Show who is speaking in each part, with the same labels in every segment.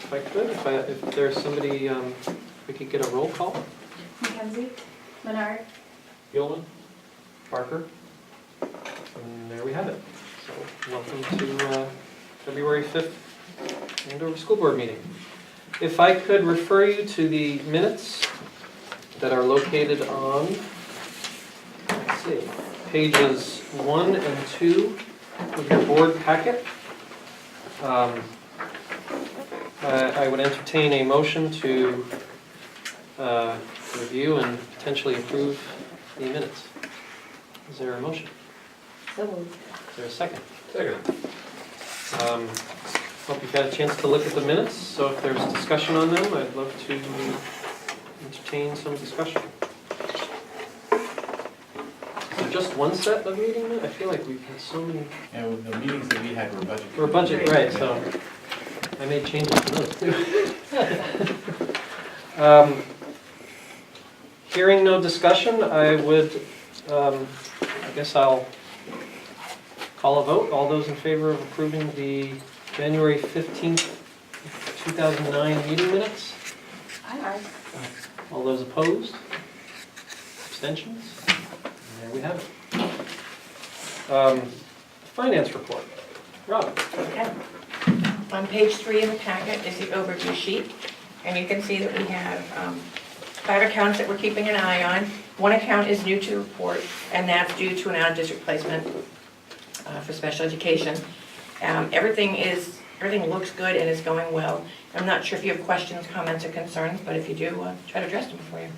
Speaker 1: if I could, if there's somebody, we could get a roll call.
Speaker 2: Mackenzie, Menard,
Speaker 1: Gilman, Parker, and there we have it. So welcome to February 5th Andover School Board meeting. If I could refer you to the minutes that are located on, let's see, pages 1 and 2 of your board packet. I would entertain a motion to review and potentially approve the minutes. Is there a motion?
Speaker 2: so moved.
Speaker 1: Is there a second?
Speaker 3: Second.
Speaker 1: Hope you've had a chance to look at the minutes, so if there's discussion on them, I'd love to entertain some discussion. Is there just one set of meeting minutes? I feel like we've had so many.
Speaker 3: Yeah, well, the meetings that we had were budget.
Speaker 1: We're budget, right, so I made changes to those too. Hearing no discussion, I would, I guess I'll call a vote. All those in favor of approving the January 15th, 2009 meeting minutes?
Speaker 2: Aye.
Speaker 1: All those opposed? Abstentions? And there we have it. Finance report. Robin.
Speaker 4: Okay. On page 3 of the packet is the overview sheet, and you can see that we have 5 accounts that we're keeping an eye on. One account is new to the report, and that's due to an out-of-district placement for special education. Everything looks good and is going well. I'm not sure if you have questions, comments, or concerns, but if you do, try to address them for you.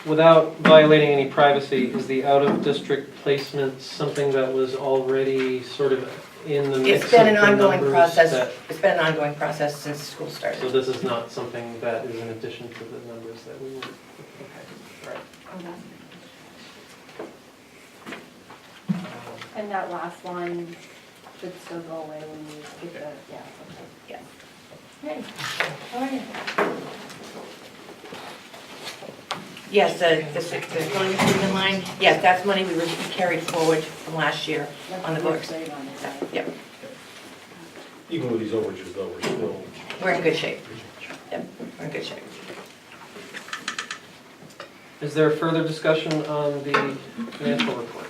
Speaker 1: Without violating any privacy, is the out-of-district placement something that was already sort of in the mix
Speaker 4: It's been
Speaker 1: of
Speaker 4: an
Speaker 1: the
Speaker 4: ongoing
Speaker 1: numbers
Speaker 4: process.
Speaker 1: that-
Speaker 4: It's been an ongoing process since school started.
Speaker 1: So this is not something that is in addition to the numbers that we were, okay, right.
Speaker 2: And that last one should still go away when you get the, yeah, okay.
Speaker 4: Yeah. Hey, how are you? Yes, the going improvement line, yes, that's money we carried forward from last year on the books.
Speaker 2: Great on it, right?
Speaker 4: Yep,
Speaker 3: Even with these overages though, we're still.
Speaker 4: we're in good shape. Yep, we're in good shape.
Speaker 1: Is there further discussion on the financial report?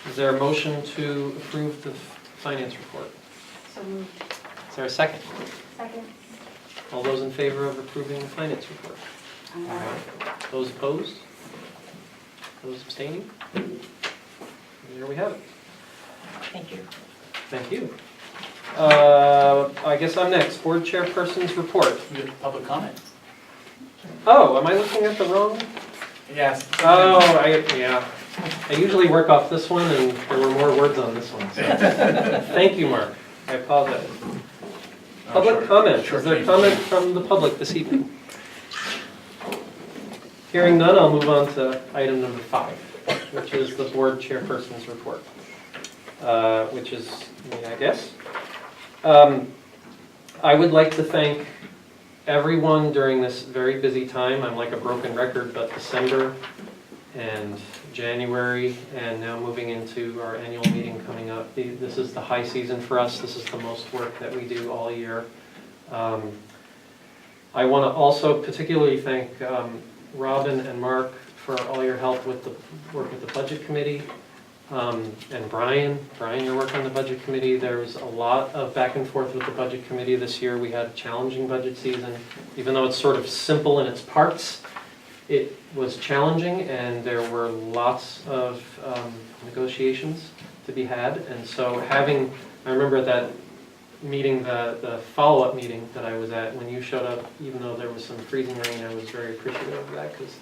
Speaker 1: Is there a motion to approve the finance report?
Speaker 2: So moved.
Speaker 1: Is there a second?
Speaker 2: Second.
Speaker 1: All those in favor of approving the finance report? Those opposed? Those abstaining? There we have it.
Speaker 4: Thank you.
Speaker 1: Thank you. I guess I'm next. Board chairperson's report.
Speaker 3: We have public comment.
Speaker 1: Oh, am I looking at the wrong?
Speaker 3: Yes.
Speaker 1: Oh, yeah. I usually work off this one, and there were more words on this one. So. Thank you, Mark. I apologize. Public comment. Is there comment from the public this evening? Hearing none, I'll move on to item number 5, which is the board chairperson's report, which is me, I guess. I would like to thank everyone during this very busy time. I'm like a broken record, but December and January, and now moving into our annual meeting coming up. This is the high season for us. This is the most work that we do all year. I want to also particularly thank Robin and Mark for all your help with the work with the budget committee, and Brian, your work on the budget committee. There was a lot of back and forth with the budget committee this year. We had a challenging budget season, even though it's sort of simple in its parts. It was challenging, and there were lots of negotiations to be had. And so I remember that meeting, the follow-up meeting that I was at, when you showed up, even though there was some freezing rain, I was very appreciative of that, because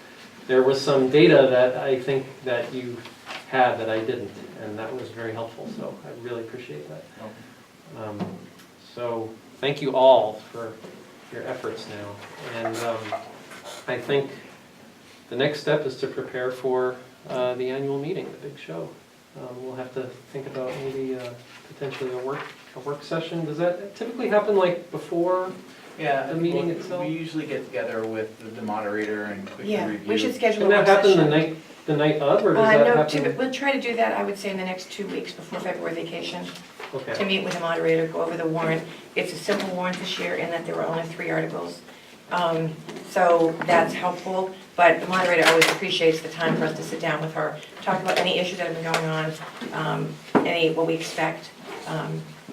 Speaker 1: there was some data that I think that you had that I didn't, and that was very helpful, so I really appreciate that. So thank you all for your efforts now. And I think the next step is to prepare for the annual meeting, the big show. We'll have to think about maybe potentially a work session. Does that typically happen like before the meeting itself?
Speaker 3: We usually get together with the moderator and quickly review.
Speaker 4: We should schedule a
Speaker 1: Can
Speaker 4: work
Speaker 1: that happen
Speaker 4: session.
Speaker 1: the night of, or does that happen?
Speaker 4: No, we'll try to do that, I would say, in the next 2 weeks before February vacation. to
Speaker 1: Okay,
Speaker 4: meet with the moderator, go over the warrant. It's a simple warrant this year in that there were only 3 articles. So that's helpful, but the moderator always appreciates the time for us to sit down with her, talk about any issues that have been going on, what we expect,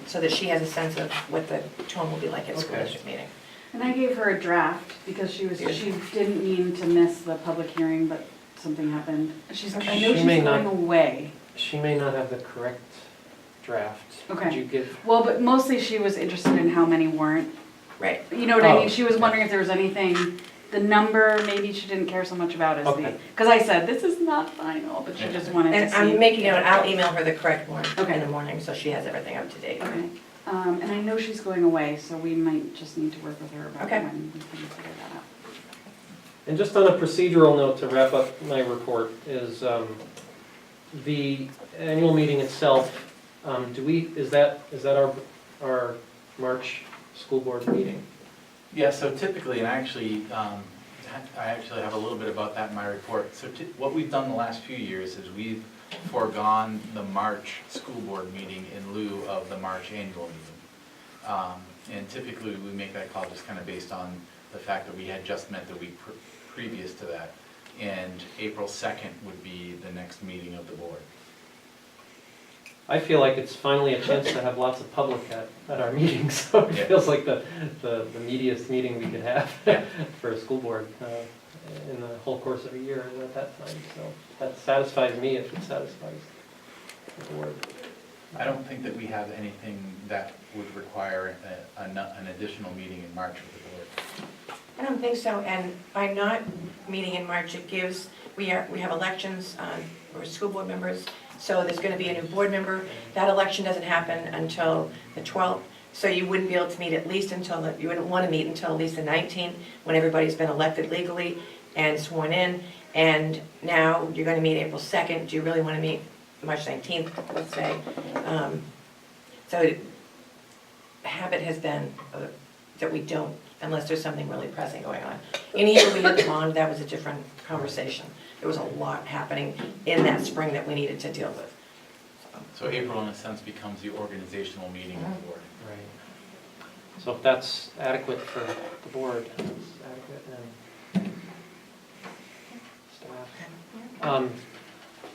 Speaker 4: so that she has a sense of what the tone will be like at school
Speaker 1: Okay.
Speaker 4: district meeting.
Speaker 2: And I gave her a draft because she didn't mean to miss the public hearing, but something happened. I know
Speaker 1: She
Speaker 2: she's
Speaker 1: may
Speaker 2: going
Speaker 1: not-
Speaker 2: away.
Speaker 1: she may not have the correct draft.
Speaker 2: Okay.
Speaker 1: Could you give,
Speaker 2: Well, but mostly she was interested in how many weren't.
Speaker 4: Right.
Speaker 2: You know what I
Speaker 1: Oh,
Speaker 2: mean? She was wondering if there was anything, the number, maybe she didn't care so much about as the,
Speaker 1: Okay.
Speaker 2: because I said, this is not final, but she just wanted to
Speaker 4: And
Speaker 2: see.
Speaker 4: I'm making note, I'll email her the correct one
Speaker 2: Okay.
Speaker 4: in the morning, so she has everything up to date.
Speaker 2: Okay, and I know she's going away, so we might just need to work with her about
Speaker 4: Okay.
Speaker 2: when we can figure that out.
Speaker 1: and just on a procedural note to wrap up my report is the annual meeting itself, is that our March school board meeting?
Speaker 5: Yeah, so typically, and I actually have a little bit about that in my report. So what we've done the last few years is we've foregone the March school board meeting in lieu of the March annual meeting. And typically, we make that call just kind of based on the fact that we had just met the week previous to that. And April 2nd would be the next meeting of the board.
Speaker 1: I feel like it's finally a chance to have lots of public at our meetings, so it
Speaker 5: Yeah.
Speaker 1: feels like the meatiest meeting we could have
Speaker 5: Yeah.
Speaker 1: for a school board in the whole course of a year at that time. So that satisfies me if it satisfies the board.
Speaker 5: I don't think that we have anything that would require an additional meeting in March with the board.
Speaker 4: I don't think so, and by not meeting in March, it gives, we have elections for school board members, so there's gonna be a new board member. That election doesn't happen until the 12th, so you wouldn't be able to meet at least until, you wouldn't wanna meet until at least the 19th, when everybody's been elected legally and sworn in. And now you're gonna meet April 2nd, do you really wanna meet March 19th, let's say? So habit has been that we don't, unless there's something really pressing going on. Any year we had the bond, that was a different conversation. There was a lot happening in that spring that we needed to deal with.
Speaker 5: So April, in a sense, becomes the organizational meeting of the board.
Speaker 1: Right. So if that's adequate for the board, that's adequate, and staff.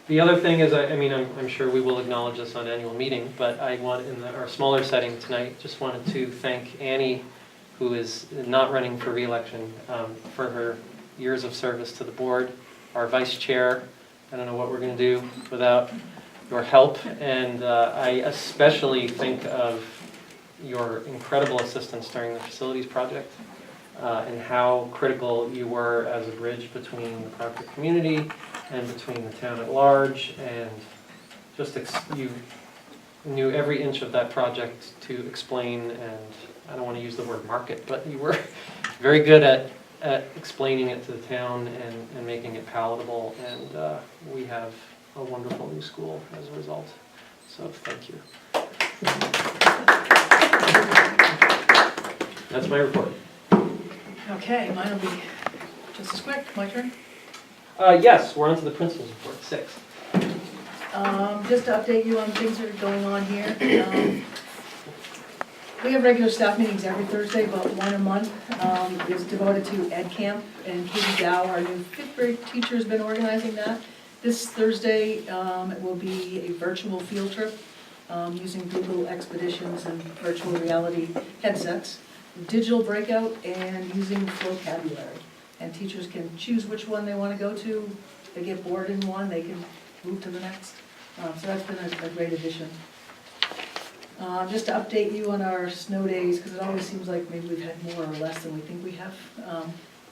Speaker 1: The other thing is, I'm sure we will acknowledge this on annual meeting, but I want, in our smaller setting tonight, just wanted to thank Annie, who is not running for re-election, for her years of service to the board, our vice chair. I don't know what we're going to do without your help, and I especially think of your incredible assistance during the facilities project, and how critical you were as a bridge between the Proctor community and between the town at large, and just you knew every inch of that project to explain, and I don't want to use the word market, but you were very good at explaining it to the town and making it palatable, and we have a wonderful new school as a result, so thank you. That's my report.
Speaker 6: Okay, mine will be just as quick. My turn.
Speaker 1: Yes, we're on to the principal's report, 6.
Speaker 6: Just to update you on things that are going on here. We have regular staff meetings every Thursday, but one a month is devoted to Ed Camp, and Katie Dow, our new 5th grade teacher, has been organizing that. This Thursday, it will be a virtual field trip using Google Expeditions and virtual reality headsets, digital breakout, and using vocabulary. And teachers can choose which one they want to go to. If they get bored in one, they can move to the next. So that's been a great addition. Just to update you on our snow days, because it always seems like maybe we've had more or less than we think we have.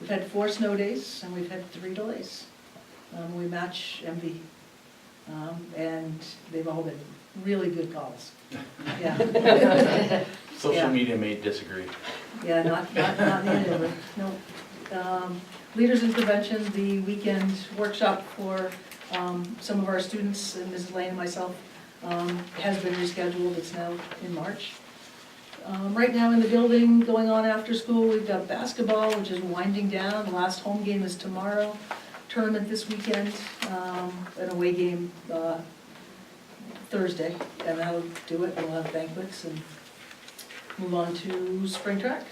Speaker 6: We've had 4 snow days, and we've had 3 delays. We match MV, and they've all been really good calls. Yeah.
Speaker 5: Social
Speaker 6: Yeah.
Speaker 5: media may disagree.
Speaker 6: Yeah, not in Andover, no. Leaders Intervention, the weekend workshop for some of our students, and Mrs. Lane and myself, has been rescheduled. It's now in March. Right now in the building, going on after school, we've got basketball, which is winding down. The last home game is tomorrow. Tournament this weekend, an away game Thursday, and that'll do it. We'll have banquets and move on to spring track.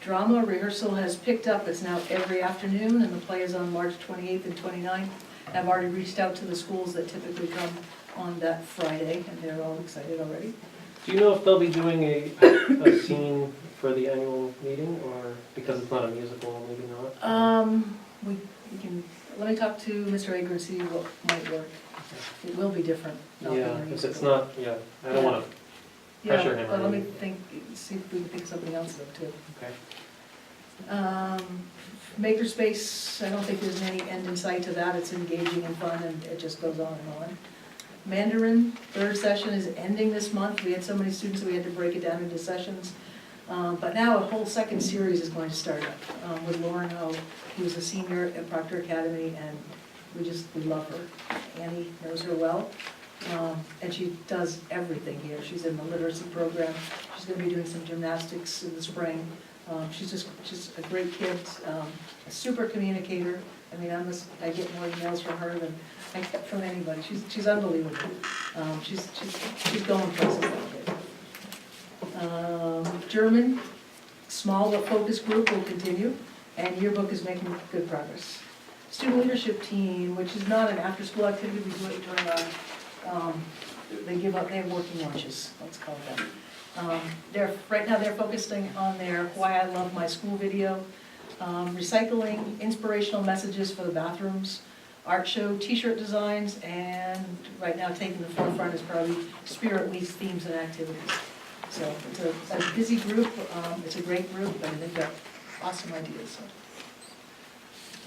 Speaker 6: Drama rehearsal has picked up. It's now every afternoon, and the play is on March 28th and 29th. I've already reached out to the schools that typically come on that Friday, and they're all excited already.
Speaker 1: Do you know if they'll be doing a scene for the annual meeting, or because it's not a musical, maybe not?
Speaker 6: We can, let me talk to Mr. Ager and see what might work. It will be different. not being a
Speaker 1: Yeah, if it's
Speaker 6: musical.
Speaker 1: not, yeah, I don't want to pressure him
Speaker 6: Yeah, but
Speaker 1: or
Speaker 6: let me
Speaker 1: anything.
Speaker 6: think, see if we can think something else up too.
Speaker 1: Okay.
Speaker 6: Makerspace, I don't think there's any end in sight to that. It's engaging and fun, and it just goes on and on. Mandarin, third session is ending this month. We had so many students that we had to break it down into sessions. But now a whole second series is going to start up with Lauren Ho, who's a senior at Proctor Academy, and we love her. Annie knows her well, and she does everything here. She's in the literacy program. She's going to be doing some gymnastics in the spring. She's a great kid, a super communicator. I mean, I get more emails from her than I get from anybody. She's unbelievable. She's going places, that kid. German, small but focused group will continue, and yearbook is making good progress. Student leadership team, which is not an after-school activity, we do it during they have working lunches, let's call it that. Right now they're focusing on their Why I Love My School video, recycling, inspirational messages for the bathrooms, art show, t-shirt designs, and right now taking the forefront is probably Spirit Week's themes and activities. So it's a busy group, it's a great group, and they've got awesome ideas.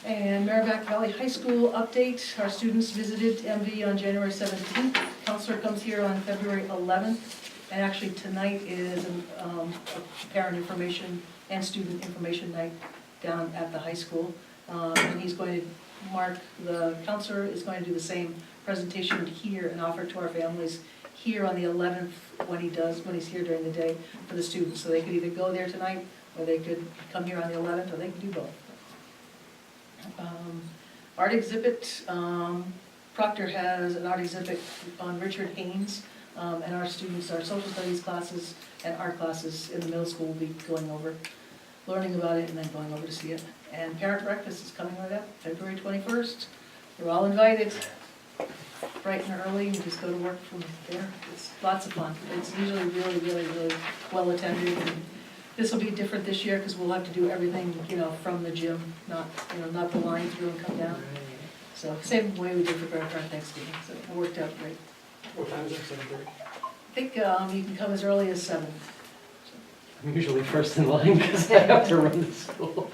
Speaker 6: And Merrimack Valley High School update, our students visited MV on January 17th. Counselor comes here on February 11th, and actually tonight is a parent information and student information night down at the high school. And he's going to, Mark, the counselor, is going to do the same presentation here and offer to our families here on the 11th when he's here during the day for the students. So they could either go there tonight, or they could come here on the 11th, or they could do both. Art exhibit, Proctor has an art exhibit on Richard Haynes, and our students, our social studies classes and art classes in the middle school will be going over, learning about it and then going over to see it. And parent breakfast is coming right up, February 21st. You're all invited, bright and early, and just go to work from there. It's lots of fun. It's usually really, really, really well attended. And this will be different this year because we'll have to do everything, from the gym, not the line through and come down. So same way we did for Grandparent Thanksgiving, so it worked out great.
Speaker 3: What time is it, 7:30?
Speaker 6: I think you can come as early as 7.
Speaker 1: I'm usually first in line because I have to run the school.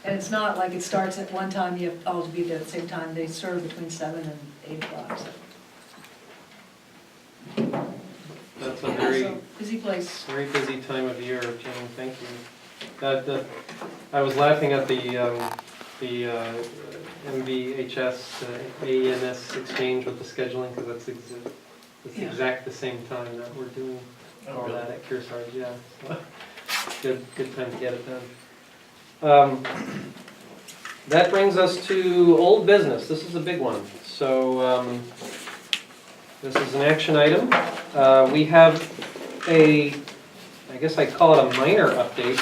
Speaker 6: And it's not like it starts at one time, you have all to be there at the same time. They serve between 7 and 8 o'clock. So.
Speaker 1: That's a very,
Speaker 6: So, busy place.
Speaker 1: very busy time of year, Jane, thank you. I was laughing at the MVHS, AENS exchange with the scheduling, because it's
Speaker 6: Yeah.
Speaker 1: exact the same time that we're doing all that at Kearsarge, yeah. Good time to get it done. That brings us to old business. This is a big one. So this is an action item. We have I guess I'd call it a minor update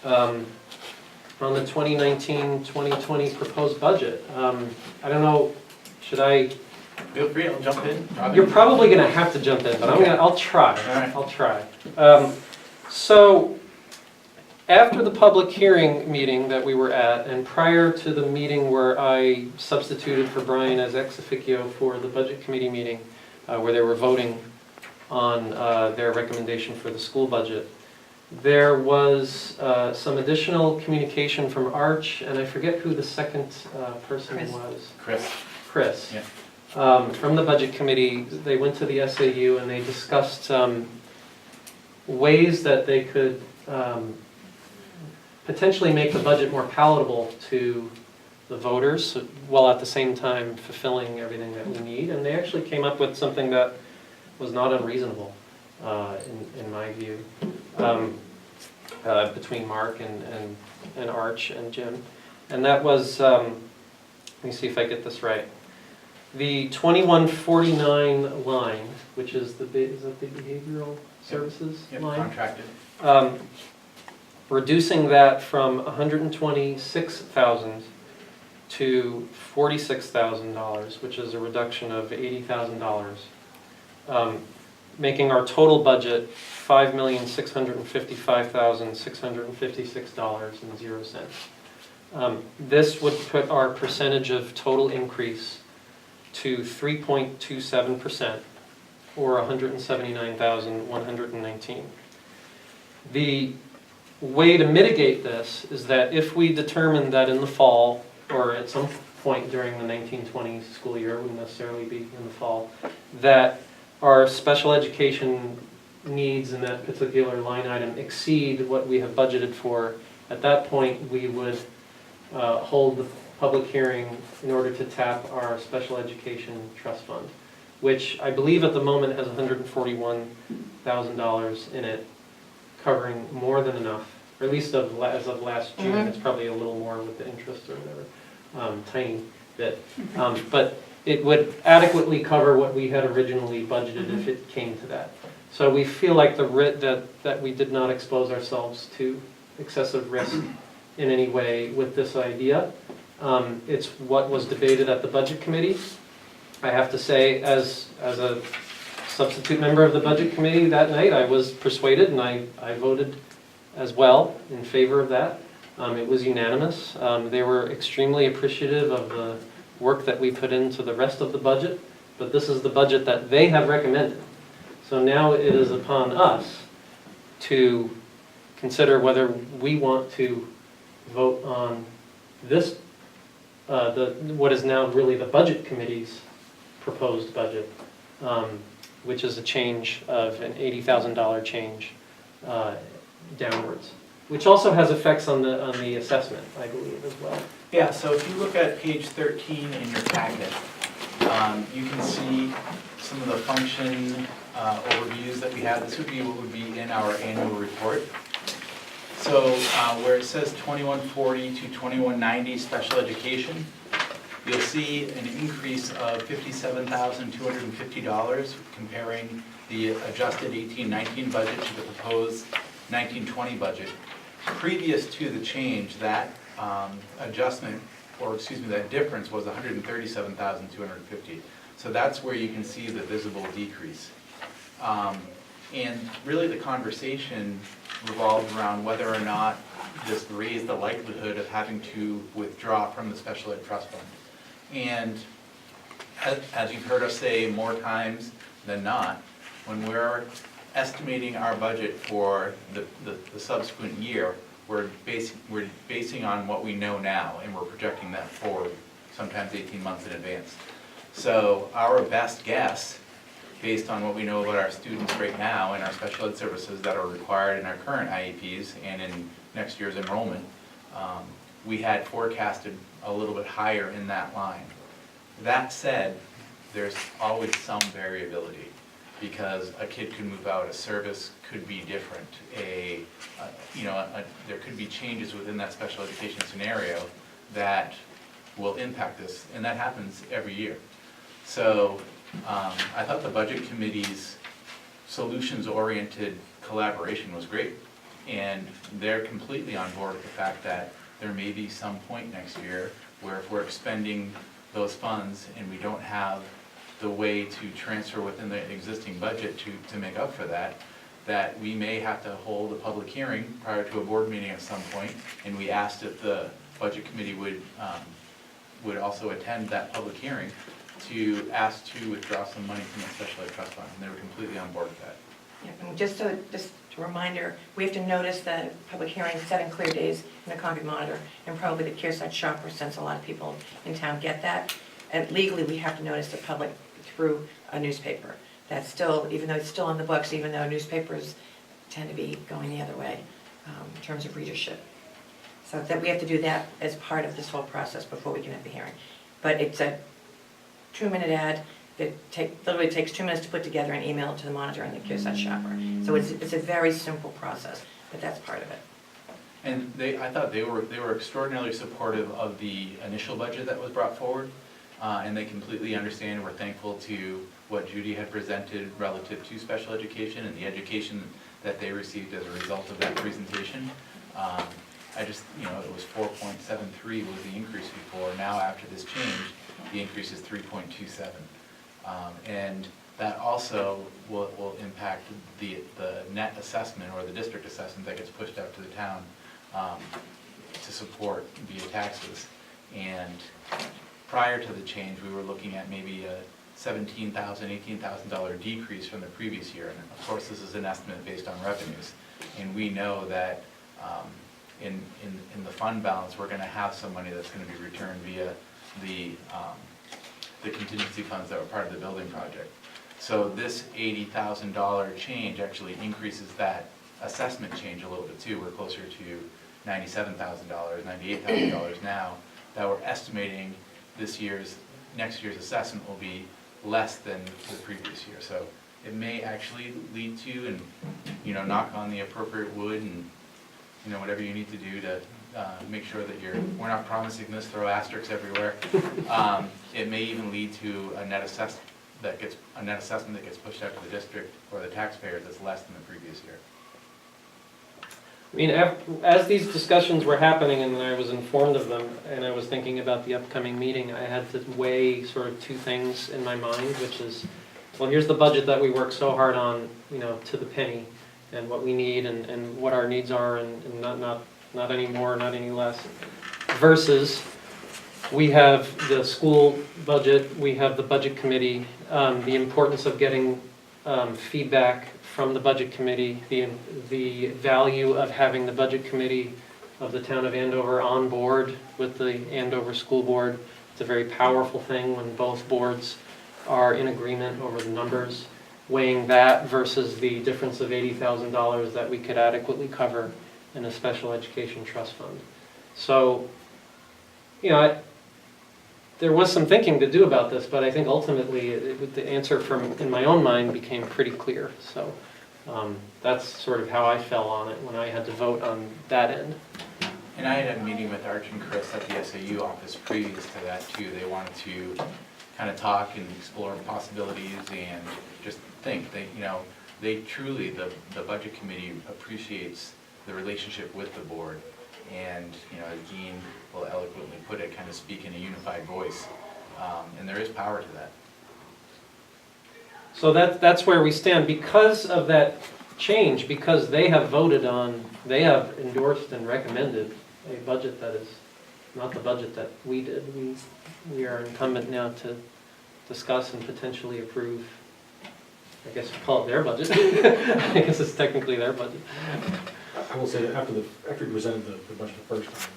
Speaker 1: on the 2019-2020 proposed budget. I don't know, should I?
Speaker 5: Feel free, I'll jump in.
Speaker 1: You're probably going to have to jump in, but I'll try.
Speaker 5: All right.
Speaker 1: I'll try. So after the public hearing meeting that we were at, and prior to the meeting where I substituted for Brian as ex officio for the budget committee meeting, where they were voting on their recommendation for the school budget, there was some additional communication from Arch, and I forget who the second person
Speaker 4: Chris.
Speaker 1: was.
Speaker 5: Chris.
Speaker 1: Chris.
Speaker 5: Yeah.
Speaker 1: From the budget committee. They went to the SAU and they discussed ways that they could potentially make the budget more palatable to the voters, while at the same time fulfilling everything that we need. And they actually came up with something that was not unreasonable, in my view, between Mark and Arch and Jim. And that was, let me see if I get this right. The 2149 line, which is is that the behavioral services
Speaker 5: Yep,
Speaker 1: line?
Speaker 5: contracted.
Speaker 1: Reducing that from 126,000 to $46,000, which is a reduction of $80,000, making our total budget $5,655,656.00. This would put our percentage of total increase to 3.27%, or 179,119. The way to mitigate this is that if we determine that in the fall, or at some point during the 1920 school year, it wouldn't necessarily be in the fall, that our special education needs in that particular line item exceed what we have budgeted for, at that point we would hold the public hearing in order to tap our special education trust fund, which I believe at the moment has $141,000 in it, covering more than enough, or at least as of last June.
Speaker 4: Mhm.
Speaker 1: It's probably a little more with the interest or whatever, tiny bit. But it would adequately cover what we had originally budgeted if it came to that. So we feel like that we did not expose ourselves to excessive risk in any way with this idea. It's what was debated at the Budget Committee. I have to say, as a substitute member of the Budget Committee that night, I was persuaded and I voted as well in favor of that. It was unanimous. They were extremely appreciative of the work that we put into the rest of the budget, but this is the budget that they have recommended. So now it is upon us to consider whether we want to vote on this, what is now really the Budget Committee's proposed budget, which is a change of an $80,000 change downwards, which also has effects on the assessment, I believe, as well.
Speaker 5: Yeah, so if you look at page 13 in your packet, you can see some of the function overviews that we have. This would be what would be in our annual report. So where it says 2140 to 2190 special education, you'll see an increase of $57,250 comparing the adjusted 18-19 budget to the proposed 19-20 budget. Previous to the change, that adjustment, or excuse me, that difference was $137,250. So that's where you can see the visible decrease. And really the conversation revolved around whether or not this raised the likelihood of having to withdraw from the special ed trust fund. And as you've heard us say more times than not, when we're estimating our budget for the subsequent year, we're basing on what we know now, and we're projecting that forward, sometimes 18 months in advance. So our best guess, based on what we know about our students right now and our special ed services that are required in our current IEPs and in next year's enrollment, we had forecasted a little bit higher in that line. That said, there's always some variability, because a kid could move out, a service could be different, there could be changes within that special education scenario that will impact this, and that happens every year. So I thought the Budget Committee's solutions-oriented collaboration was great, and they're completely on board with the fact that there may be some point next year where if we're expending those funds and we don't have the way to transfer within the existing budget to make up for that, that we may have to hold a public hearing prior to a board meeting at some point, and we asked if the Budget Committee would also attend that public hearing to ask to withdraw some money from the special ed trust fund, and they were completely on board with that.
Speaker 4: Yeah, and just a reminder, we have to notice the public hearing 7 clear days in the Concord Monitor, and probably the Kearsarge Shopper, since a lot of people in town get that. And legally, we have to notice the public through a newspaper. That's still, even though it's still on the books, even though newspapers tend to be going the other way in terms of readership. So that we have to do that as part of this whole process before we can have the hearing. But it's a 2-minute ad that literally takes 2 minutes to put together and email it to the Monitor and the Kearsarge Shopper. So it's a very simple process, but that's part of it.
Speaker 5: And I thought they were extraordinarily supportive of the initial budget that was brought forward. and they completely understand. We're thankful to what Judy had presented relative to special education and the education that they received as a result of that presentation. I just, it was 4.73 was the increase before. Now after this change, the increase is 3.27. And that also will impact the net assessment or the district assessment that gets pushed out to the town to support via taxes. And prior to the change, we were looking at maybe a $17,000, $18,000 decrease from the previous year. And of course, this is an estimate based on revenues. And we know that in the fund balance, we're going to have some money that's going to be returned via the contingency funds that were part of the building project. So this $80,000 change actually increases that assessment change a little bit too. We're closer to $97,000, $98,000 now that we're estimating next year's assessment will be less than the previous year. So it may actually lead to, and knock on the appropriate wood and whatever you need to do to make sure that we're not promising this, throw asterisks everywhere. It may even lead to a net assessment that gets pushed out to the district or the taxpayers that's less than the previous year.
Speaker 1: I mean, as these discussions were happening and I was informed of them and I was thinking about the upcoming meeting, I had to weigh sort of two things in my mind, which is, well, here's the budget that we worked so hard on, to the penny, and what we need and what our needs are, and not any more, not any less, versus we have the school budget, we have the budget committee, the importance of getting feedback from the budget committee, the value of having the budget committee of the town of Andover on board with the Andover School Board. It's a very powerful thing when both boards are in agreement over the numbers, weighing that versus the difference of $80,000 that we could adequately cover in a special education trust fund. So, there was some thinking to do about this, but I think ultimately the answer in my own mind became pretty clear. So that's sort of how I fell on it when I had to vote on that end.
Speaker 5: And I had a meeting with Arch and Chris at the SAU office previous to that too. They wanted to kind of talk and explore possibilities and just think. They truly, the budget committee appreciates the relationship with the board. And, as Dean will eloquently put it, kind of speak in a unified voice. And there is power to that.
Speaker 1: So that's where we stand. Because of that change, because they have endorsed and recommended a budget that is not the budget that we did. We are incumbent now to discuss and potentially approve, I guess we'll call it their budget. I guess it's technically their budget.
Speaker 3: I will say that after we presented the budget the first time,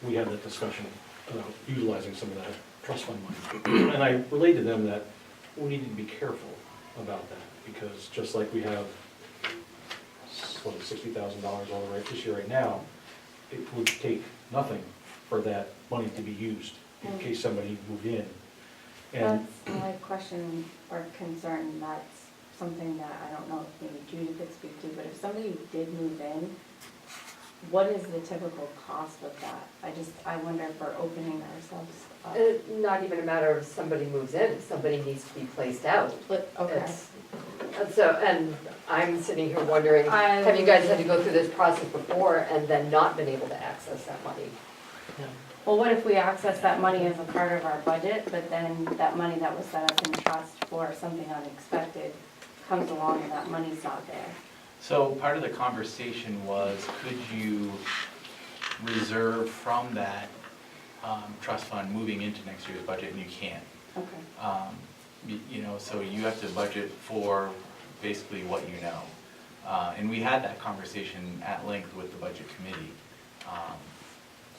Speaker 3: we had that discussion about utilizing some of that trust fund money. And I relayed to them that we need to be careful about that, because just like we have, $60,000 all the right this year right now, it would take nothing for that money to be used in case somebody moved in. And
Speaker 7: that's my question or concern. That's something that I don't know if maybe Judy could speak to, but if somebody did move in, what is the typical cost of that? I wonder if we're opening ourselves up.
Speaker 8: Not even a matter of somebody moves in, somebody needs to be placed out.
Speaker 7: But, okay.
Speaker 8: And I'm sitting here wondering, have you guys had to go through this process before and then not been able to access that money?
Speaker 7: Well, what if we access that money as a part of our budget, but then that money that was set up in trust for something unexpected comes along and that money's not there?
Speaker 5: So part of the conversation was, could you reserve from that trust fund moving into next year's budget, and you can't.
Speaker 7: Okay.
Speaker 5: So you have to budget for basically what you know. And we had that conversation at length with the budget committee.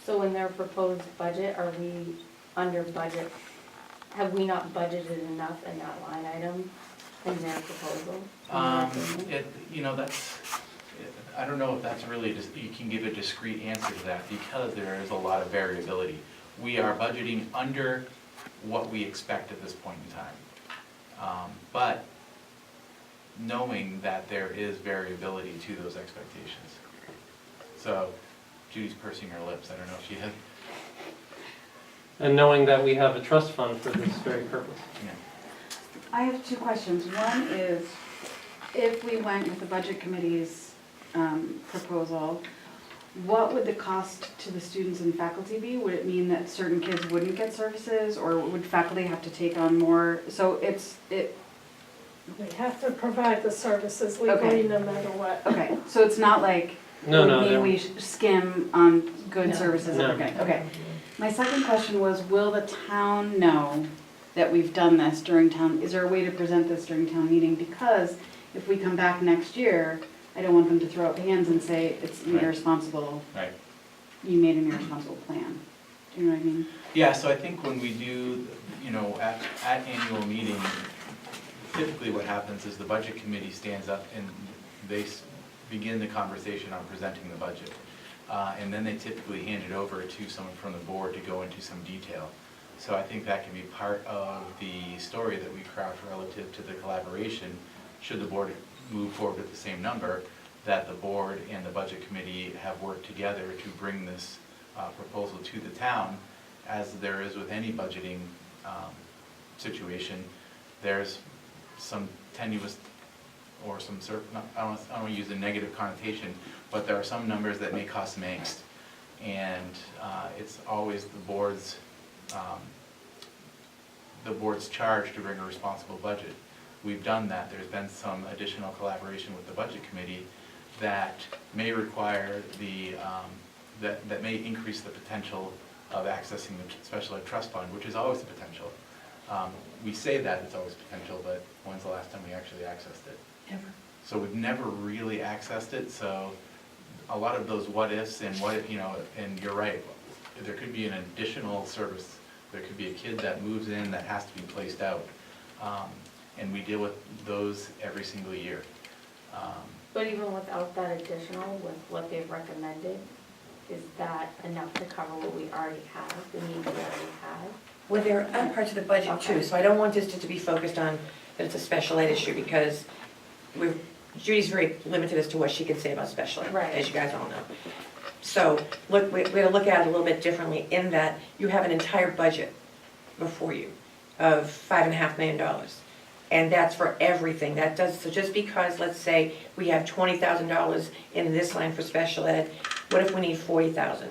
Speaker 7: So in their proposed budget, are we under budget? Have we not budgeted enough in that line item in their proposal?
Speaker 5: I don't know if that's really, you can give a discrete answer to that, because there is a lot of variability. We are budgeting under what we expect at this point in time. But knowing that there is variability to those expectations. So Judy's pursing her lips. I don't know if she has.
Speaker 1: And knowing that we have a trust fund for this very purpose.
Speaker 2: I have two questions. One is, if we went with the budget committee's proposal, what would the cost to the students and faculty be? Would it mean that certain kids wouldn't get services, or would faculty have to take on more? So
Speaker 9: We have to provide the services
Speaker 2: Okay.
Speaker 9: legally no matter what.
Speaker 2: okay, so it's not like,
Speaker 1: No, no,
Speaker 2: maybe
Speaker 1: there-
Speaker 2: we skim on good
Speaker 6: No.
Speaker 2: services,
Speaker 1: No.
Speaker 2: okay. My second question was, will the town know that we've done this during town, is there a way to present this during town meeting? Because if we come back next year, I don't want them to throw up hands and say, it's an
Speaker 5: Right.
Speaker 2: irresponsible,
Speaker 5: Right.
Speaker 2: you made an irresponsible plan. Do you know what I mean?
Speaker 5: Yeah, so I think when we do, at annual meeting, typically what happens is the budget committee stands up and they begin the conversation on presenting the budget. And then they typically hand it over to someone from the board to go into some detail. So I think that can be part of the story that we craft relative to the collaboration, should the board move forward with the same number, that the board and the budget committee have worked together to bring this proposal to the town. As there is with any budgeting situation, there's some tenuous or some I don't want to use a negative connotation, but there are some numbers that may cause some angst. And it's always the board's charge to bring a responsible budget. We've done that. There's been some additional collaboration with the budget committee that may require that may increase the potential of accessing the special ed trust fund, which is always a potential. We say that it's always potential, but when's the last time we actually accessed it?
Speaker 4: Never.
Speaker 5: So we've never really accessed it, so a lot of those what ifs and and you're right, there could be an additional service. There could be a kid that moves in that has to be placed out. And we deal with those every single year.
Speaker 7: But even without that additional, with what they've recommended, is that enough to cover what we already have, the needs we already have?
Speaker 4: Well, there are other parts of the budget too, so I don't want this just to be focused on that it's a special ed issue, because Judy's very limited as to what she can say about special ed,
Speaker 7: Right.
Speaker 4: as you guys all know. So, look, we're gonna look at it a little bit differently in that you have an entire budget before you of $5.5 million. And that's for everything. So just because, let's say, we have $20,000 in this line for special ed, what if we need $40,000?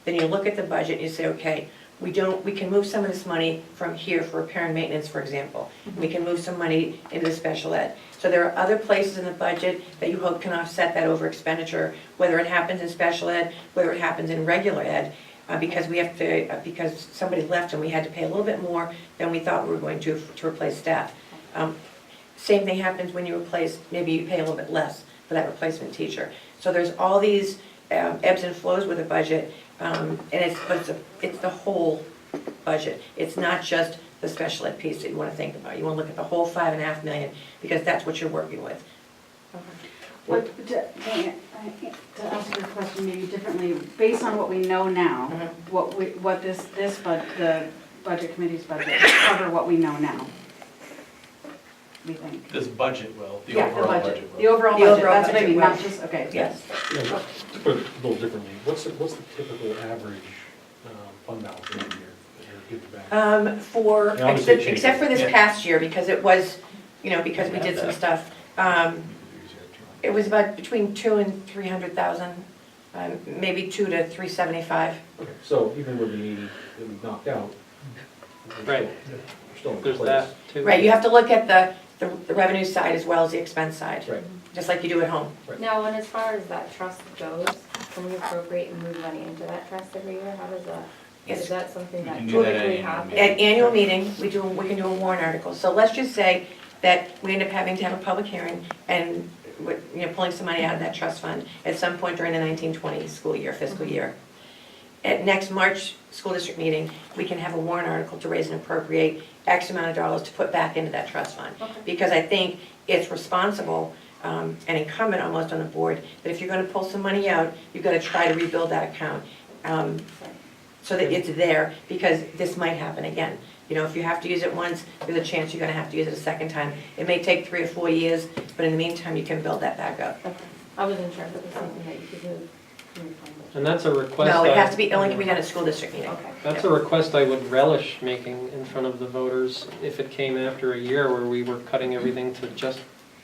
Speaker 4: Then you look at the budget and you say, okay, we can move some of this money from here for repair and maintenance, for example. We can move some money into the special ed. So there are other places in the budget that you hope can offset that over expenditure, whether it happens in special ed, whether it happens in regular ed, because somebody left and we had to pay a little bit more than we thought we were going to replace staff. Same thing happens when you replace, maybe you pay a little bit less for that replacement teacher. So there's all these ebbs and flows with the budget, and it's the whole budget. It's not just the special ed piece that you want to think about. You want to look at the whole $5.5 million, because that's what you're working with.
Speaker 2: To ask your question maybe differently, based on what we know now, what the budget committee's budget cover what we know now, we think.
Speaker 5: This budget will, the
Speaker 2: Yeah,
Speaker 5: overall budget will.
Speaker 2: The overall
Speaker 4: The
Speaker 2: budget,
Speaker 4: overall
Speaker 2: that's what I
Speaker 4: budget
Speaker 2: mean,
Speaker 4: will.
Speaker 2: not just, okay.
Speaker 4: Yes.
Speaker 3: Yeah, to put it a little differently, what's the typical average fund balance in a year that you're giving back?
Speaker 4: For,
Speaker 3: Yeah, obviously it changes.
Speaker 4: except for this
Speaker 5: Yeah.
Speaker 4: past year, because it was, because we did some stuff. It was about between 200,000 and 300,000, maybe 2 to 375.
Speaker 3: Okay, so even with the 80 that we knocked out, we're
Speaker 1: Right.
Speaker 3: still in
Speaker 1: There's
Speaker 3: place.
Speaker 1: that too.
Speaker 4: Right, you have to look at the revenue side as well as the expense side,
Speaker 3: Right.
Speaker 4: just like you do at home.
Speaker 3: Right.
Speaker 7: Now, and as far as that trust goes, can we appropriate and move money into that trust every year? How does that,
Speaker 4: Yes.
Speaker 7: is that something
Speaker 5: We
Speaker 7: that
Speaker 5: can do that at
Speaker 7: typically
Speaker 5: annual
Speaker 7: happens?
Speaker 5: meeting.
Speaker 4: At annual meeting, we can do a warrant article. So let's just say that we end up having to have a public hearing and, pulling some money out of that trust fund at some point during the 1920 school year, fiscal year. At next March school district meeting, we can have a warrant article to raise and appropriate X amount of dollars to put back into that trust fund.
Speaker 7: Okay.
Speaker 4: Because I think it's responsible and incumbent almost on the board that if you're gonna pull some money out, you've gotta try to rebuild that account. So that it's there, because this might happen again. If you have to use it once, there's a chance you're gonna have to use it a second time. It may take 3 or 4 years, but in the meantime, you can build that back up.
Speaker 7: Okay. I wasn't sure if it was something that you could move
Speaker 1: And that's a request.
Speaker 4: No, it has to
Speaker 1: I-
Speaker 4: be, only can be done at school district meeting.
Speaker 7: Okay.
Speaker 1: That's a request I would relish making in front of the voters if it came after a year where we were cutting everything to just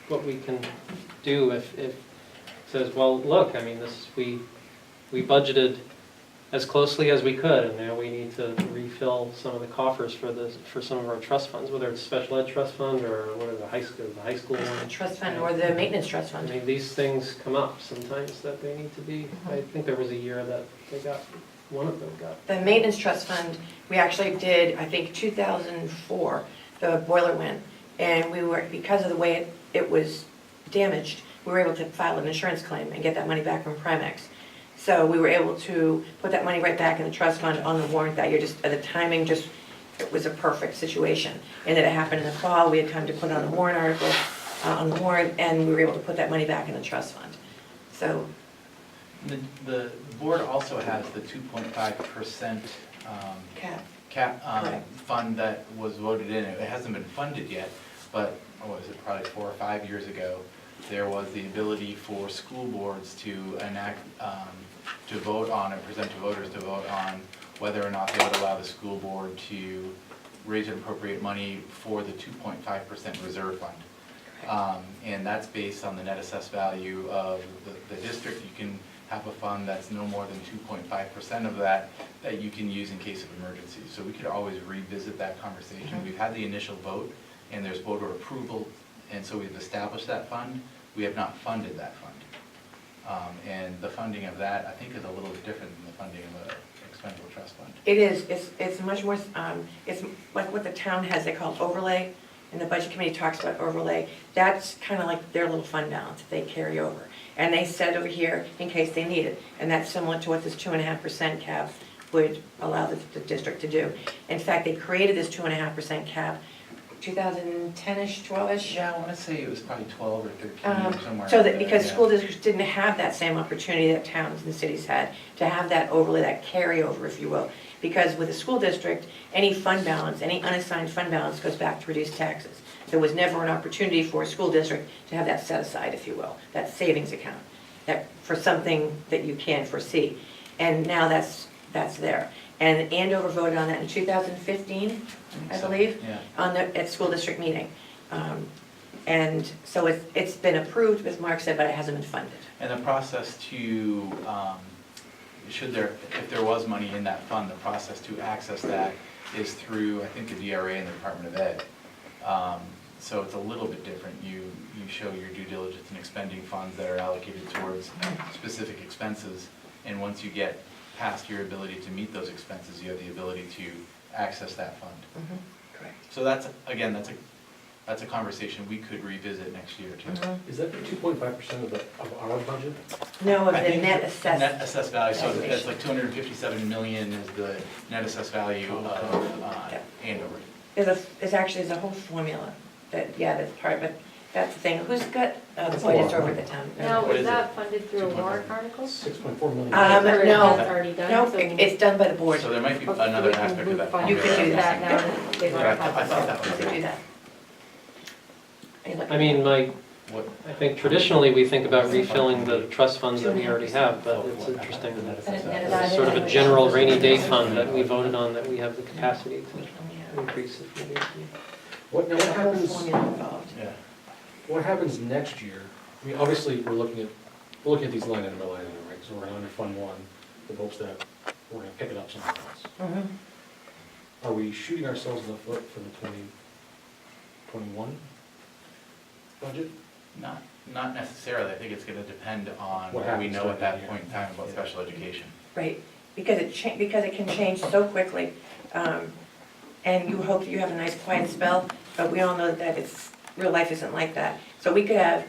Speaker 1: what we can do. If it says, well, look, I mean, we budgeted as closely as we could, and now we need to refill some of the coffers for some of our trust funds, whether it's special ed trust fund or what are the high school
Speaker 4: The
Speaker 1: one.
Speaker 4: trust fund or the maintenance trust
Speaker 1: I
Speaker 4: fund.
Speaker 1: mean, these things come up sometimes that they need to be, I think there was a year that one of them got.
Speaker 4: The maintenance trust fund, we actually did, I think, 2004, the boiler went, and we were, because of the way it was damaged, we were able to file an insurance claim and get that money back from Primex. So we were able to put that money right back in the trust fund on the warrant that year, just, the timing just, it was a perfect situation. And that it happened in the fall, we had time to put it on the warrant article, on the warrant, and we were able to put that money back in the trust fund. So,
Speaker 5: The board also has the 2.5%
Speaker 4: cap,
Speaker 5: cap fund that was voted in. It hasn't been funded yet, but, what was it, probably 4 or 5 years ago, there was the ability for school boards to enact, to vote on and present to voters to vote on whether or not they would allow the school board to raise and appropriate money for the 2.5% reserve fund. And that's based on the net assessed value of the district. You can have a fund that's no more than 2.5% of that you can use in case of emergencies. So we could always revisit that conversation. We've had the initial vote, and there's voter approval, and so we've established that fund. We have not funded that fund. And the funding of that, I think, is a little different than the funding of an expendable trust fund.
Speaker 4: it is, it's much more, it's like what the town has, they call overlay, and the budget committee talks about overlay. That's kind of like their little fund balance that they carry over. And they set it over here in case they need it. And that's similar to what this 2.5% cap would allow the district to do. In fact, they created this 2.5% cap 2010-ish, 12-ish.
Speaker 5: Yeah, I want to say it was probably 12 or 13 or somewhere.
Speaker 4: So
Speaker 5: out
Speaker 4: that,
Speaker 5: there,
Speaker 4: because
Speaker 5: yeah.
Speaker 4: school districts didn't have that same opportunity that towns and cities had, to have that overlay, that carryover, if you will. Because with a school district, any fund balance, any unassigned fund balance goes back to reduce taxes. There was never an opportunity for a school district to have that set aside, if you will, that savings account, that, for something that you can't foresee. And now that's there. And Andover voted on that in 2015, I
Speaker 5: So,
Speaker 4: believe,
Speaker 5: yeah.
Speaker 4: at school district meeting. And so it's been approved, as Mark said, but it hasn't been funded.
Speaker 5: And the process to, if there was money in that fund, the process to access that is through, I think, the DRA and the Department of Ed. So it's a little bit different. You show your due diligence in expending funds that are allocated towards specific expenses. And once you get past your ability to meet those expenses, you have the ability to access that fund.
Speaker 4: Correct.
Speaker 5: So that's, again, that's a conversation we could revisit next year too.
Speaker 3: Is that 2.5% of our budget?
Speaker 4: No, of
Speaker 5: I
Speaker 4: the
Speaker 5: think
Speaker 4: net
Speaker 5: Net
Speaker 4: assessed.
Speaker 5: assessed value, so
Speaker 4: valuation.
Speaker 5: that's like 257 million is the net assessed value of Andover.
Speaker 4: There's actually a whole formula that, that's part, but that's the thing. Who's got the budgets over at the town?
Speaker 7: Now,
Speaker 5: What
Speaker 7: is
Speaker 5: is
Speaker 7: that funded through a
Speaker 5: 2.5.
Speaker 7: warrant article?
Speaker 3: 6.4 million.
Speaker 7: Or
Speaker 4: no.
Speaker 7: that's already done?
Speaker 4: No,
Speaker 7: so
Speaker 4: it's done by the board.
Speaker 5: So there might be
Speaker 7: Okay, so
Speaker 5: another
Speaker 7: we can
Speaker 5: aspect of that.
Speaker 7: move funds
Speaker 4: You can do
Speaker 7: to
Speaker 4: that.
Speaker 7: now that they've
Speaker 5: Yeah,
Speaker 7: already
Speaker 5: I thought that
Speaker 4: You
Speaker 5: was.
Speaker 4: could do that.
Speaker 1: I mean,
Speaker 5: What,
Speaker 1: I think traditionally we think about refilling the trust funds that we already have, but it's interesting that it's sort of a general rainy day fund that we voted on, that we have the capacity to increase if we need to.
Speaker 3: What
Speaker 4: There's a whole
Speaker 3: happens,
Speaker 4: formula involved.
Speaker 5: yeah.
Speaker 3: what happens next year? I mean, obviously, we're looking at these line item by line item, right? So we're under Fund 1, with hopes that we're gonna pick it up somewhere else.
Speaker 4: Mhm.
Speaker 3: Are we shooting ourselves in the foot for the 2021 budget?
Speaker 5: Not necessarily. I think it's gonna depend on
Speaker 3: What
Speaker 5: what we
Speaker 3: happens
Speaker 5: know at
Speaker 3: during
Speaker 5: that
Speaker 3: the year.
Speaker 5: point in time about
Speaker 3: Yeah.
Speaker 5: special education.
Speaker 4: Right, because because it can change so quickly. And you hope that you have a nice quiet spell, but we all know that real life isn't like that. So we could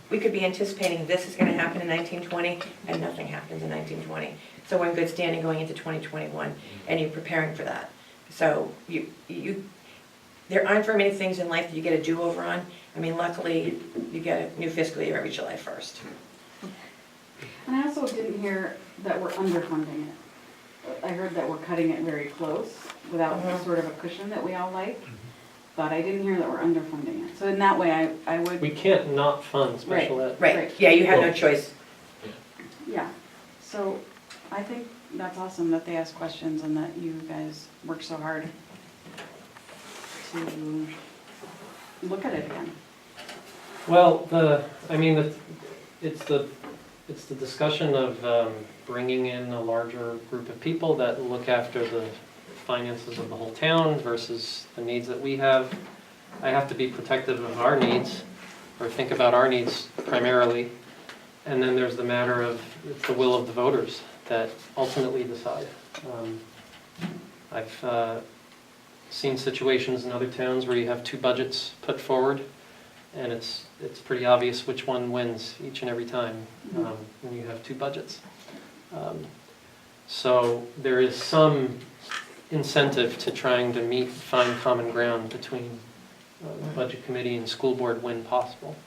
Speaker 4: be anticipating this is gonna happen in 1920, and nothing happens in 1920. So we're in good standing going into 2021, and you're preparing for that. So there aren't very many things in life that you get a do-over on. I mean, luckily, you get a new fiscal year every July 1st.
Speaker 2: And I also didn't hear that we're underfunding it. I heard that we're cutting it very close without
Speaker 4: Mhm.
Speaker 2: sort of a cushion that we all like, but I didn't hear that we're underfunding it. So in that way, I
Speaker 1: We
Speaker 2: would,
Speaker 1: can't not fund special ed.
Speaker 4: Right,
Speaker 2: Right.
Speaker 4: yeah, you have no
Speaker 3: Well-
Speaker 4: choice.
Speaker 2: yeah. So I think that's awesome that they ask questions and that you guys work so hard to look at it again.
Speaker 1: Well, it's the discussion of bringing in a larger group of people that look after the finances of the whole town versus the needs that we have. I have to be protective of our needs, or think about our needs primarily. And then there's the matter of, it's the will of the voters that ultimately decide. I've seen situations in other towns where you have two budgets put forward, and it's pretty obvious which one wins each and every time when you have two budgets. So there is some incentive to trying to find common ground between the budget committee and school board when possible.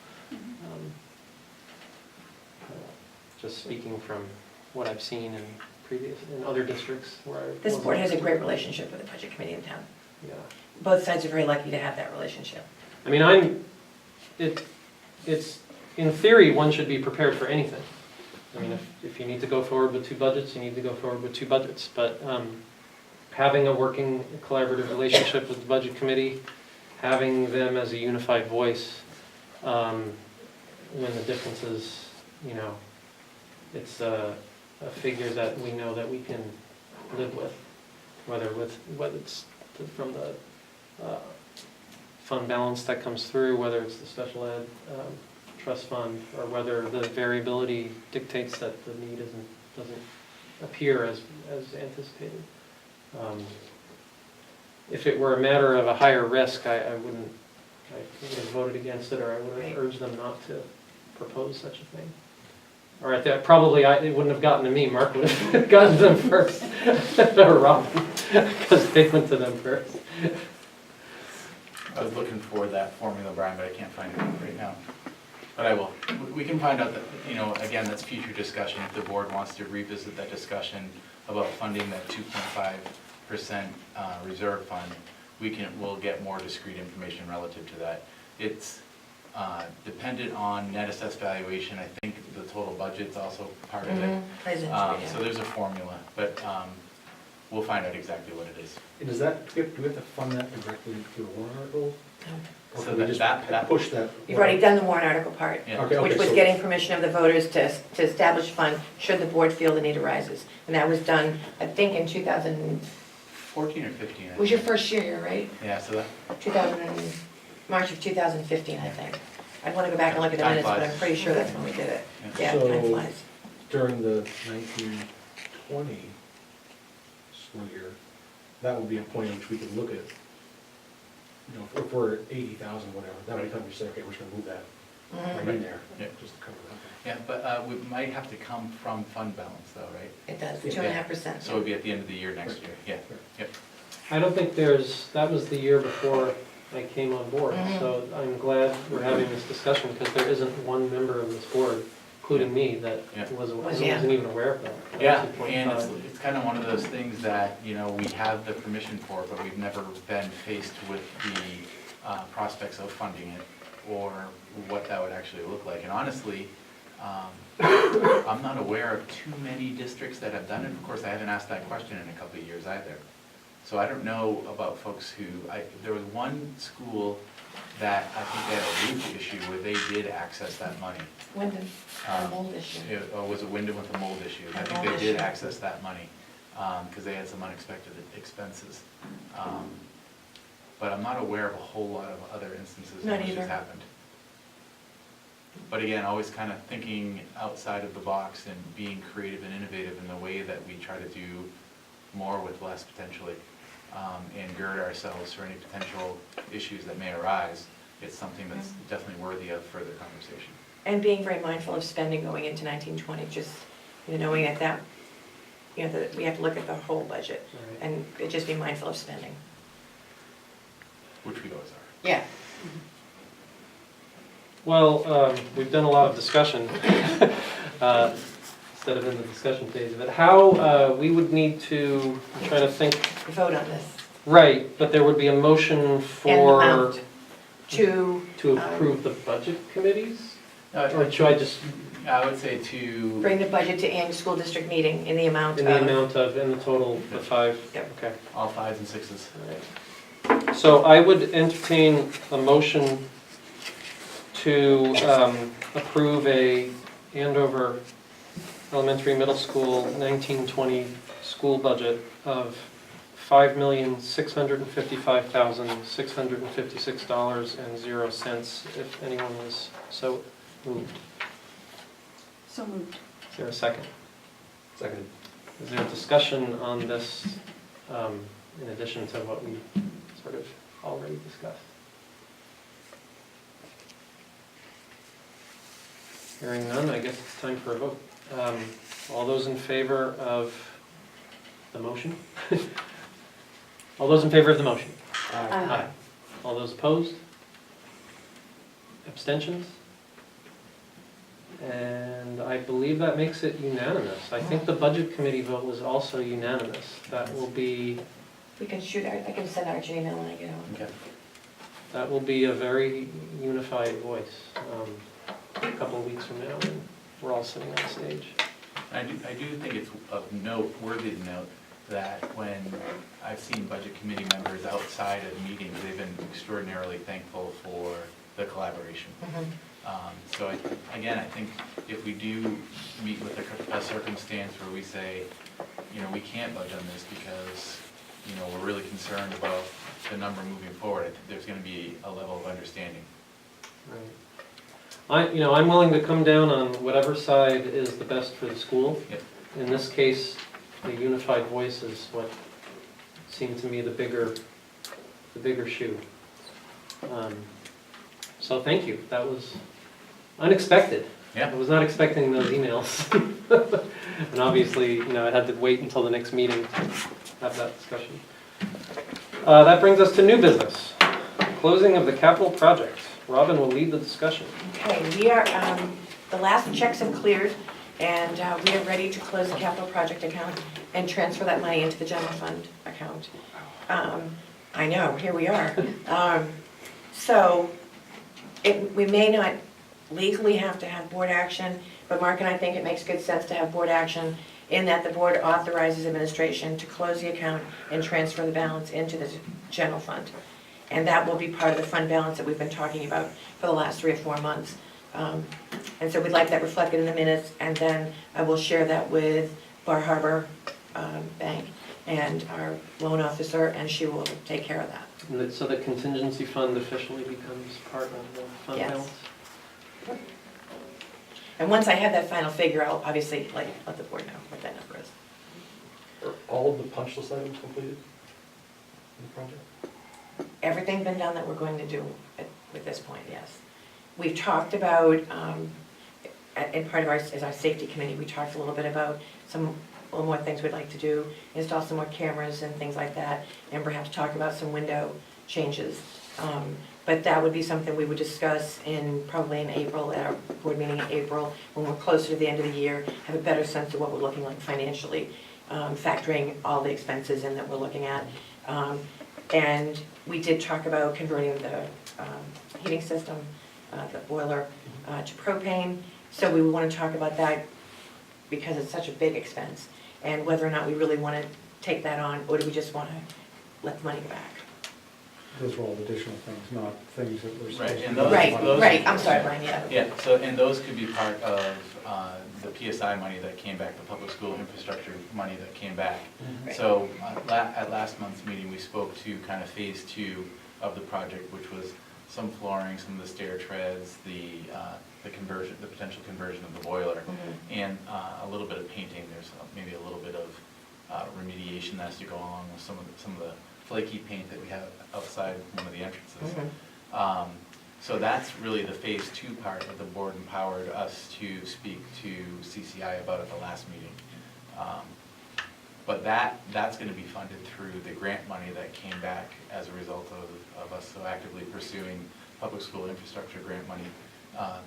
Speaker 1: Just speaking from what I've seen in other districts where I
Speaker 4: This
Speaker 1: wasn't-
Speaker 4: board has a great relationship with the budget committee in town.
Speaker 1: Yeah.
Speaker 4: Both sides are very lucky to have that relationship.
Speaker 1: I mean, it's, in theory, one should be prepared for anything. I mean, if you need to go forward with two budgets, you need to go forward with two budgets. But having a working collaborative relationship with the budget committee, having them as a unified voice, when the differences, it's a figure that we know that we can live with, whether it's from the fund balance that comes through, whether it's the special ed trust fund, or whether the variability dictates that the need doesn't appear as anticipated. If it were a matter of a higher risk, I would have voted against it, or I would have urged them not to propose such a thing. Or it wouldn't have gotten to me. Mark would have gotten them first, or Robin, because they went to them first.
Speaker 5: I was looking for that formula, Brian, but I can't find it right now. But I will. We can find out that, again, that's future discussion. If the board wants to revisit that discussion about funding that 2.5% reserve fund, we'll get more discrete information relative to that. It's dependent on net assessed valuation. I think the total budget's also part of it.
Speaker 4: Plays into it,
Speaker 5: So there's a formula, but we'll find out exactly what it is.
Speaker 3: And does that, do we have to fund that directly through a warrant article? Or
Speaker 5: So
Speaker 3: can we just push that?
Speaker 4: You've already done the warrant article part,
Speaker 5: Yeah.
Speaker 3: Okay,
Speaker 4: which was
Speaker 3: so-
Speaker 4: getting permission of the voters to establish fund should the board feel the need arises. And that was done, I think, in 2000,
Speaker 5: 14 or 15?
Speaker 4: it was your first year, right?
Speaker 5: Yeah, so that,
Speaker 4: 2000, March of 2015, I think. I'd want to go back and look at the
Speaker 5: Time
Speaker 4: minutes, but
Speaker 5: flies.
Speaker 4: I'm pretty sure that's when we did it.
Speaker 5: Yeah.
Speaker 4: Yeah, time
Speaker 3: So-
Speaker 4: flies.
Speaker 3: During the 1920 school year, that would be a point at which we could look at, if we're at 80,000, whatever, that would be time we say, okay, we're just gonna move that right in there,
Speaker 5: Yeah.
Speaker 3: just to cover that.
Speaker 5: yeah, but we might have to come from fund balance though, right?
Speaker 4: It does,
Speaker 3: Yeah.
Speaker 4: 2.5%.
Speaker 5: So it'll be at the end of the year next year, yeah, yep.
Speaker 1: I don't think that was the year before I came on board. So I'm glad we're having this discussion, because there isn't one member of this board, including me, that
Speaker 5: Yeah.
Speaker 1: wasn't even aware of that.
Speaker 5: Yeah,
Speaker 1: 2.5.
Speaker 5: and it's kind of one of those things that, we have the permission for, but we've never been faced with the prospects of funding it, or what that would actually look like. And honestly, I'm not aware of too many districts that have done it. Of course, I haven't asked that question in a couple of years either. So I don't know about folks there was one school that I think they had a roof issue where they did access that money.
Speaker 4: Wyndham,
Speaker 5: Um,
Speaker 4: mold issue.
Speaker 5: Or was it Wyndham with the mold issue? I
Speaker 4: A
Speaker 5: think
Speaker 4: mold
Speaker 5: they did
Speaker 4: issue.
Speaker 5: access that money, because they had some unexpected expenses. But I'm not aware of a whole lot of other instances in
Speaker 4: Not
Speaker 5: which
Speaker 4: either.
Speaker 5: it's happened. But again, always kind of thinking outside of the box and being creative and innovative in the way that we try to do more with less potentially, and gird ourselves for any potential issues that may arise. It's something that's definitely worthy of further conversation.
Speaker 4: And being very mindful of spending going into 1920, just, knowing that, that we have to look at the whole budget,
Speaker 1: Right.
Speaker 4: and just be mindful of spending.
Speaker 5: Which we always are.
Speaker 4: Yeah.
Speaker 1: Well, we've done a lot of discussion, instead of in the discussion phase of it. How, we would need to, I'm trying to think,
Speaker 4: Vote on this.
Speaker 1: right, but there would be a motion
Speaker 4: And
Speaker 1: for,
Speaker 4: amount to,
Speaker 1: to approve the budget committees? Or should I just,
Speaker 5: I would say to,
Speaker 4: Bring the budget to annual school district meeting in the amount
Speaker 1: in
Speaker 4: of.
Speaker 1: the amount of, in the total, the 5?
Speaker 4: Yep.
Speaker 1: Okay.
Speaker 5: all 5s and 6s.
Speaker 1: All right. So I would entertain a motion to approve a Andover Elementary Middle School 1920 school budget of $5,655,656.00, if anyone is so moved.
Speaker 2: So moved.
Speaker 1: Is there a second?
Speaker 3: Second.
Speaker 1: Is there a discussion on this, in addition to what we sort of already discussed? Hearing none, I guess it's time for a vote. All those in favor of the motion? All those in favor of the motion?
Speaker 2: Aye.
Speaker 1: All those opposed? Abstentions? And I believe that makes it unanimous. I think the Budget Committee vote was also unanimous. That will be,
Speaker 4: We can shoot, I can send out your email when I get home.
Speaker 5: Okay.
Speaker 1: that will be a very unified voice a couple of weeks from now when we're all sitting on stage.
Speaker 5: I do think it's of note, worthy to note, that when I've seen budget committee members outside of meetings, they've been extraordinarily thankful for the collaboration. So again, I think if we do meet with a circumstance where we say, we can't budge on this because, we're really concerned about the number moving forward, I think there's gonna be a level of understanding.
Speaker 1: Right. I'm willing to come down on whatever side is the best for the school.
Speaker 5: Yep.
Speaker 1: In this case, the unified voice is what seemed to me the bigger shoe. So thank you. That was unexpected.
Speaker 5: Yeah.
Speaker 1: I was not expecting those emails. And obviously, I had to wait until the next meeting to have that discussion. That brings us to new business. Closing of the capital project. Robin will lead the discussion.
Speaker 4: Okay, we are, the last checks have cleared, and we are ready to close the capital project account and transfer that money into the general fund account. I know, here we are. So, we may not legally have to have board action, but Mark and I think it makes good sense to have board action in that the board authorizes administration to close the account and transfer the balance into the general fund. And that will be part of the fund balance that we've been talking about for the last 3 or 4 months. And so we'd like that reflected in the minutes, and then I will share that with Bar Harbor Bank and our loan officer, and she will take care of that.
Speaker 1: So the contingency fund officially becomes part of the fund
Speaker 4: Yes.
Speaker 1: balance?
Speaker 4: And once I have that final figure, I'll obviously let the board know what that number is.
Speaker 3: Are all of the punch list items completed in the project?
Speaker 4: Everything's been done that we're going to do at this point, yes. We've talked about, in part of our safety committee, we talked a little bit about a little more things we'd like to do, install some more cameras and things like that, and perhaps talk about some window changes. But that would be something we would discuss probably in April, at our board meeting in April, when we're closer to the end of the year, have a better sense of what we're looking like financially, factoring all the expenses in that we're looking at. And we did talk about converting the heating system, the boiler, to propane. So we want to talk about that because it's such a big expense, and whether or not we really want to take that on, or do we just want to let the money go back?
Speaker 10: Those were all additional things, not things that were supposed
Speaker 5: Right,
Speaker 10: to
Speaker 5: and
Speaker 10: be.
Speaker 5: those-
Speaker 4: Right, I'm sorry, Brian, yeah.
Speaker 5: Yeah, and those could be part of the PSI money that came back, the public school infrastructure money that came back.
Speaker 4: Right.
Speaker 5: So at last month's meeting, we spoke to kind of phase 2 of the project, which was some flooring, some of the stair treads, the potential conversion of the boiler, and a little bit of painting. There's maybe a little bit of remediation that has to go along with some of the flaky paint that we have outside one of the entrances. So that's really the phase 2 part that the board empowered us to speak to CCI about at the last meeting. But that's going to be funded through the grant money that came back as a result of us so actively pursuing public school infrastructure grant money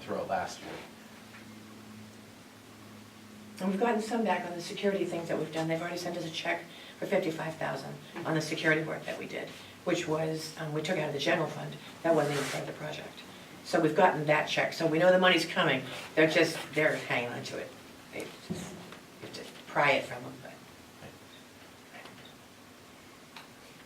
Speaker 5: throughout last year.
Speaker 4: And we've gotten some back on the security things that we've done. They've already sent us a check for $55,000 on the security work that we did, which was, we took out of the general fund. That wasn't even part of the project. So we've gotten that check, so we know the money's coming, they're hanging on to it. They just, you have to pry it from them,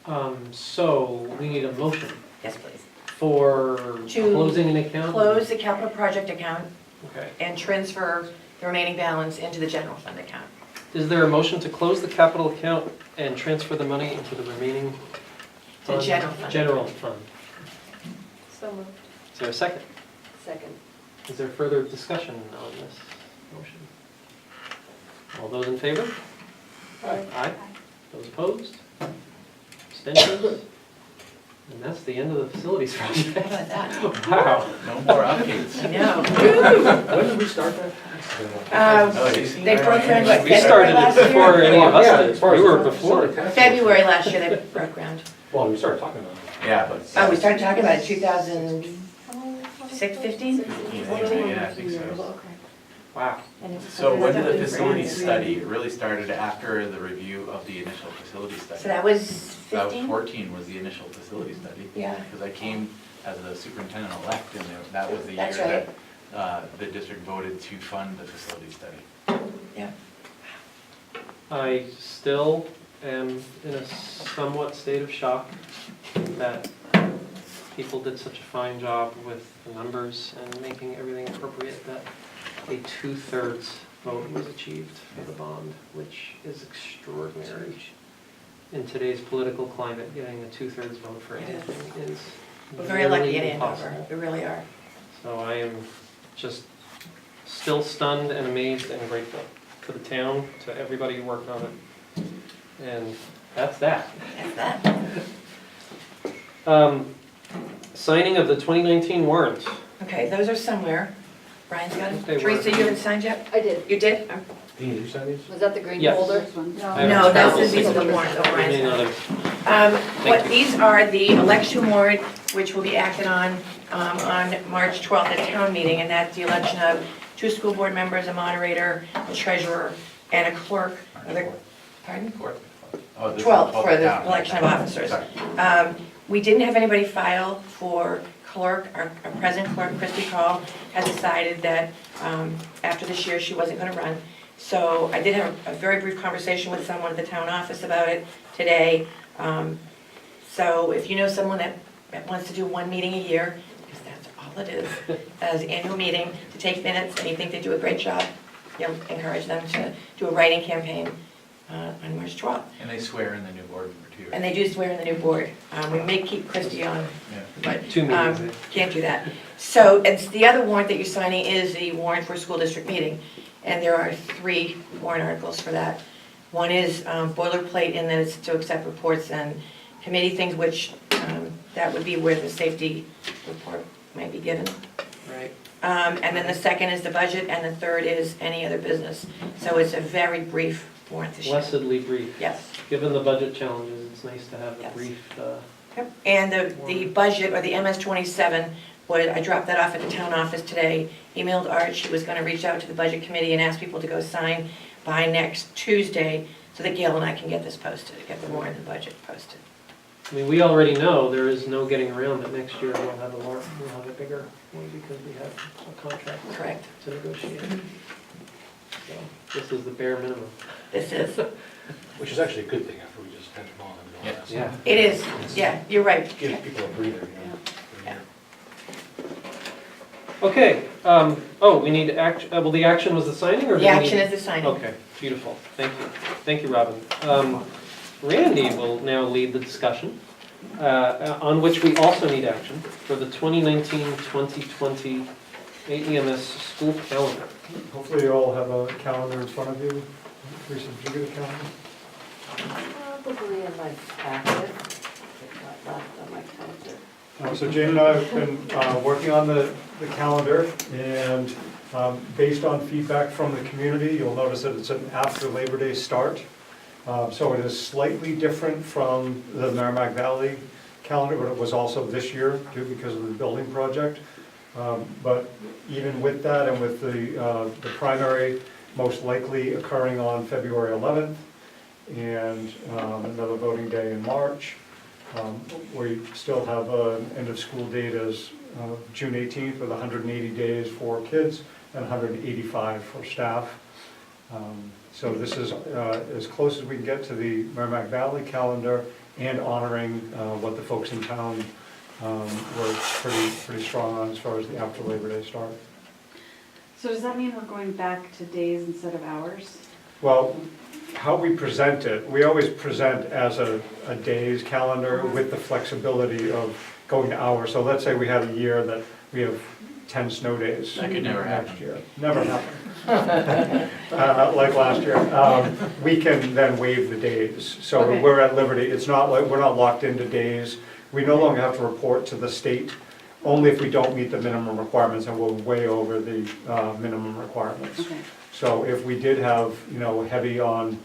Speaker 4: but,
Speaker 1: So we need a motion
Speaker 4: yes, please.
Speaker 1: for
Speaker 4: To
Speaker 1: closing an account?
Speaker 4: Close the capital project account
Speaker 1: Okay.
Speaker 4: and transfer the remaining balance into the general fund account.
Speaker 1: Is there a motion to close the capital account and transfer the money into the remaining
Speaker 4: To
Speaker 1: fund?
Speaker 4: general fund.
Speaker 1: General fund.
Speaker 7: So moved.
Speaker 1: Is there a second?
Speaker 8: Second.
Speaker 1: Is there further discussion on this motion? All those in favor? Aye. Those opposed? Abstentions? And that's the end of the facilities
Speaker 4: How
Speaker 1: project.
Speaker 4: about that?
Speaker 1: Wow.
Speaker 5: No more updates.
Speaker 4: I know.
Speaker 3: When did we start that?
Speaker 5: Oh, you see?
Speaker 4: They broke ground, what,
Speaker 1: We
Speaker 4: February
Speaker 1: started
Speaker 4: last
Speaker 1: it before
Speaker 4: year?
Speaker 1: any of
Speaker 3: Yeah,
Speaker 1: us
Speaker 3: as
Speaker 1: did.
Speaker 3: far as
Speaker 1: We were
Speaker 3: the
Speaker 1: before.
Speaker 4: February last year they broke ground.
Speaker 3: Well, we started talking about it.
Speaker 5: Yeah, but.
Speaker 4: Oh, we started talking about it 2006, 15?
Speaker 5: Yeah, I think so.
Speaker 7: Okay.
Speaker 1: Wow.
Speaker 7: And it's-
Speaker 5: So when did the
Speaker 4: That was
Speaker 5: facility
Speaker 4: brand new.
Speaker 5: study, it really started after the review of the initial facility study.
Speaker 4: So that was
Speaker 5: That was
Speaker 4: 15?
Speaker 5: 14 was the initial facility study.
Speaker 4: Yeah.
Speaker 5: Because I came as the superintendent-elect, and that was the year
Speaker 4: That's right.
Speaker 5: that the district voted to fund the facility study.
Speaker 4: Yeah.
Speaker 1: I still am in a somewhat state of shock that people did such a fine job with the numbers and making everything appropriate that a 2/3 vote was achieved for the bond, which is extraordinary. In today's political climate, getting a 2/3 vote for
Speaker 4: It is.
Speaker 1: anything is
Speaker 4: We're very lucky
Speaker 1: nearly
Speaker 4: in Andover,
Speaker 1: impossible.
Speaker 4: we really are.
Speaker 1: So I am just still stunned and amazed and grateful to the town, to everybody who worked on it. And that's that.
Speaker 4: That's that.
Speaker 1: Signing of the 2019 warrant.
Speaker 4: Okay, those are somewhere. Brian's got
Speaker 1: Okay,
Speaker 4: it. Teresa, you haven't signed yet?
Speaker 8: I did.
Speaker 4: You did?
Speaker 3: Dean, did you sign these?
Speaker 8: Was that the green
Speaker 1: Yes.
Speaker 8: folder?
Speaker 2: This one.
Speaker 1: I haven't
Speaker 4: No, that's
Speaker 1: found
Speaker 4: the, these are the
Speaker 8: it.
Speaker 4: warrants, oh,
Speaker 1: I
Speaker 4: Brian's
Speaker 1: may
Speaker 4: got
Speaker 1: not
Speaker 4: it.
Speaker 1: have-
Speaker 4: What,
Speaker 1: you.
Speaker 4: these are the election warrant, which will be acted on March 12th at town meeting, and that's the election of 2 school board members, a moderator, a treasurer, and a clerk. Pardon?
Speaker 5: Court. Oh, this is
Speaker 4: 12 for
Speaker 5: public
Speaker 4: the
Speaker 5: town.
Speaker 4: election of officers.
Speaker 5: Sorry.
Speaker 4: We didn't have anybody file for clerk. Our present clerk, Christy Call, has decided that after this year, she wasn't gonna run. So I did have a very brief conversation with someone at the town office about it today. So if you know someone that wants to do 1 meeting a year, because that's all it is, as annual meeting, to take minutes, and you think they do a great job, you'll encourage them to do a writing campaign on March 12th.
Speaker 5: And they swear in the new board member too.
Speaker 4: And they do swear in the new board. We may keep Christie on,
Speaker 5: Yeah.
Speaker 4: but
Speaker 1: 2 meetings.
Speaker 4: can't do that. So it's the other warrant that you're signing is the warrant for a school district meeting. And there are 3 warrant articles for that. One is boilerplate, and then it's to accept reports and committee things, which that would be where the safety report might be given.
Speaker 1: Right.
Speaker 4: And then the second is the budget, and the third is any other business. So it's a very brief warrant this year.
Speaker 1: Blessedly brief.
Speaker 4: Yes.
Speaker 1: Given the budget challenges, it's nice to have a
Speaker 4: Yes.
Speaker 1: brief,
Speaker 4: Yep. And the budget, or the MS-27, I dropped that off at the town office today, emailed Art, she was gonna reach out to the budget committee and ask people to go sign by next Tuesday, so that Gail and I can get this posted, get the warrant and budget posted.
Speaker 1: I mean, we already know there is no getting around it. Next year we'll have a bigger one because we have a contract
Speaker 4: Correct.
Speaker 1: to negotiate. So this is the bare minimum.
Speaker 4: This is,
Speaker 3: Which is actually a good thing after we just had them on and all that.
Speaker 1: Yeah.
Speaker 4: it is, yeah, you're right.
Speaker 3: Give people a breather, you know.
Speaker 4: Yeah.
Speaker 1: Okay, we need act, well, the action was the signing or? do
Speaker 4: The
Speaker 1: we
Speaker 4: action
Speaker 1: need-
Speaker 4: is the signing.
Speaker 1: Okay, beautiful, thank you. Thank you, Robin. Randy will now lead the discussion, on which we also need action for the 2019-2020 AEMS school calendar.
Speaker 10: Hopefully you all have a calendar in front of you. Teresa, did you get a calendar?
Speaker 8: Probably in my packet. Got left on my counter.
Speaker 10: So Jane and I have been working on the calendar, and based on feedback from the community, you'll notice that it's an after Labor Day start. So it is slightly different from the Merrimack Valley calendar, but it was also this year too because of the building project. But even with that and with the primary most likely occurring on February 11th and another voting day in March, we still have an end of school date as June 18th with 180 days for kids and 185 for staff. So this is as close as we can get to the Merrimack Valley calendar and honoring what the folks in town were pretty strong on as far as the after Labor Day start.
Speaker 2: So does that mean we're going back to days instead of hours?
Speaker 10: Well, how we present it, we always present as a day's calendar with the flexibility of going to hours. So let's say we had a year that we have 10 snow days.
Speaker 5: That could never happen.
Speaker 10: Next year. Never happen. Like last year. We can then waive the days. So
Speaker 2: Okay.
Speaker 10: we're at liberty. It's not like, we're not locked into days. We no longer have to report to the state, only if we don't meet the minimum requirements, and we're way over the minimum requirements.
Speaker 2: Okay.
Speaker 10: So if we did have, heavy on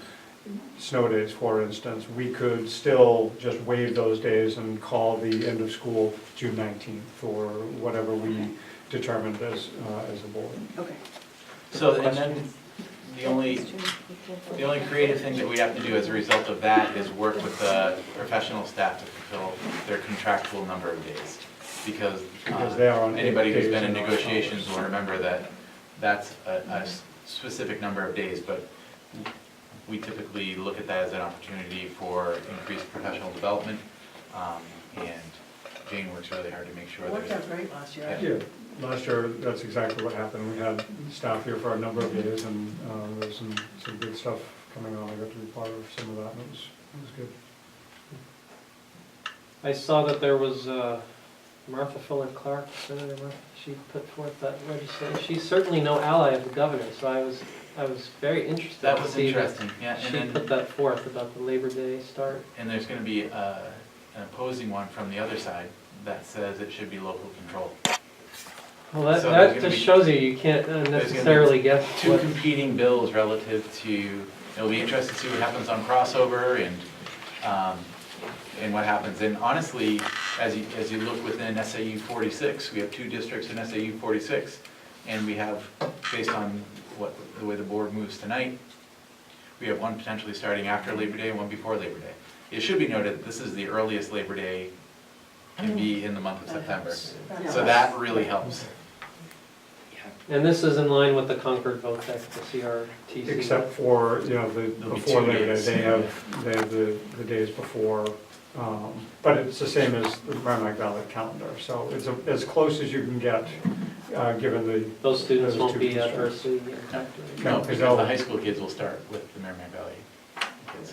Speaker 10: snow days, for instance, we could still just waive those days and call the end of school June 19th or whatever we determined as a board.
Speaker 2: Okay.
Speaker 5: So, and then the only creative thing that we have to do as a result of that is work with the professional staff to fulfill their contractual number of days. Because
Speaker 10: they are on
Speaker 5: anybody who's
Speaker 10: days
Speaker 5: been in
Speaker 10: and not
Speaker 5: negotiations
Speaker 10: hours.
Speaker 5: will remember that that's a specific number of days, but we typically look at that as an opportunity for increased professional development. And Jane works really hard to make sure
Speaker 6: It worked
Speaker 5: that.
Speaker 6: out great last year.
Speaker 10: Yeah, last year, that's exactly what happened. We had staff here for a number of days, and there was some good stuff coming on. I got to be part of some of that, and it was good.
Speaker 1: I saw that there was Martha Fuller Clark, Senator Martha, she put forth that legislation. She's certainly no ally of the governor, so I was very interested
Speaker 5: That
Speaker 1: to
Speaker 5: was
Speaker 1: see that
Speaker 5: interesting, yeah. And
Speaker 1: she
Speaker 5: then,
Speaker 1: put that forth about the Labor Day start.
Speaker 5: and there's gonna be an opposing one from the other side that says it should be local control.
Speaker 1: Well, that,
Speaker 5: So there's
Speaker 1: that
Speaker 5: gonna
Speaker 1: just
Speaker 5: be-
Speaker 1: shows you can't
Speaker 5: gonna be
Speaker 1: necessarily guess
Speaker 5: Two
Speaker 1: what.
Speaker 5: competing bills relative to, it'll be interesting to see what happens on crossover and what happens. And honestly, as you look within SAU 46, we have two districts in SAU 46, and we have, based on the way the board moves tonight, we have one potentially starting after Labor Day and one before Labor Day. It should be noted that this is the earliest Labor Day can be in the month of September. So that really helps.
Speaker 1: And this is in line with the Concord vote, that's the CRTC.
Speaker 10: Except for, the
Speaker 5: There'll be
Speaker 10: before
Speaker 5: 2
Speaker 10: Labor Day,
Speaker 5: days.
Speaker 10: they have the days before, but it's the same as the Merrimack Valley calendar, so it's as close as you can get, given the.
Speaker 1: Those students
Speaker 10: those
Speaker 1: won't
Speaker 10: two
Speaker 1: be
Speaker 10: constraints.
Speaker 1: adversely impacted.
Speaker 5: No,
Speaker 10: No,
Speaker 5: because
Speaker 10: they'll-
Speaker 5: the high school kids will start with the Merrimack Valley kids.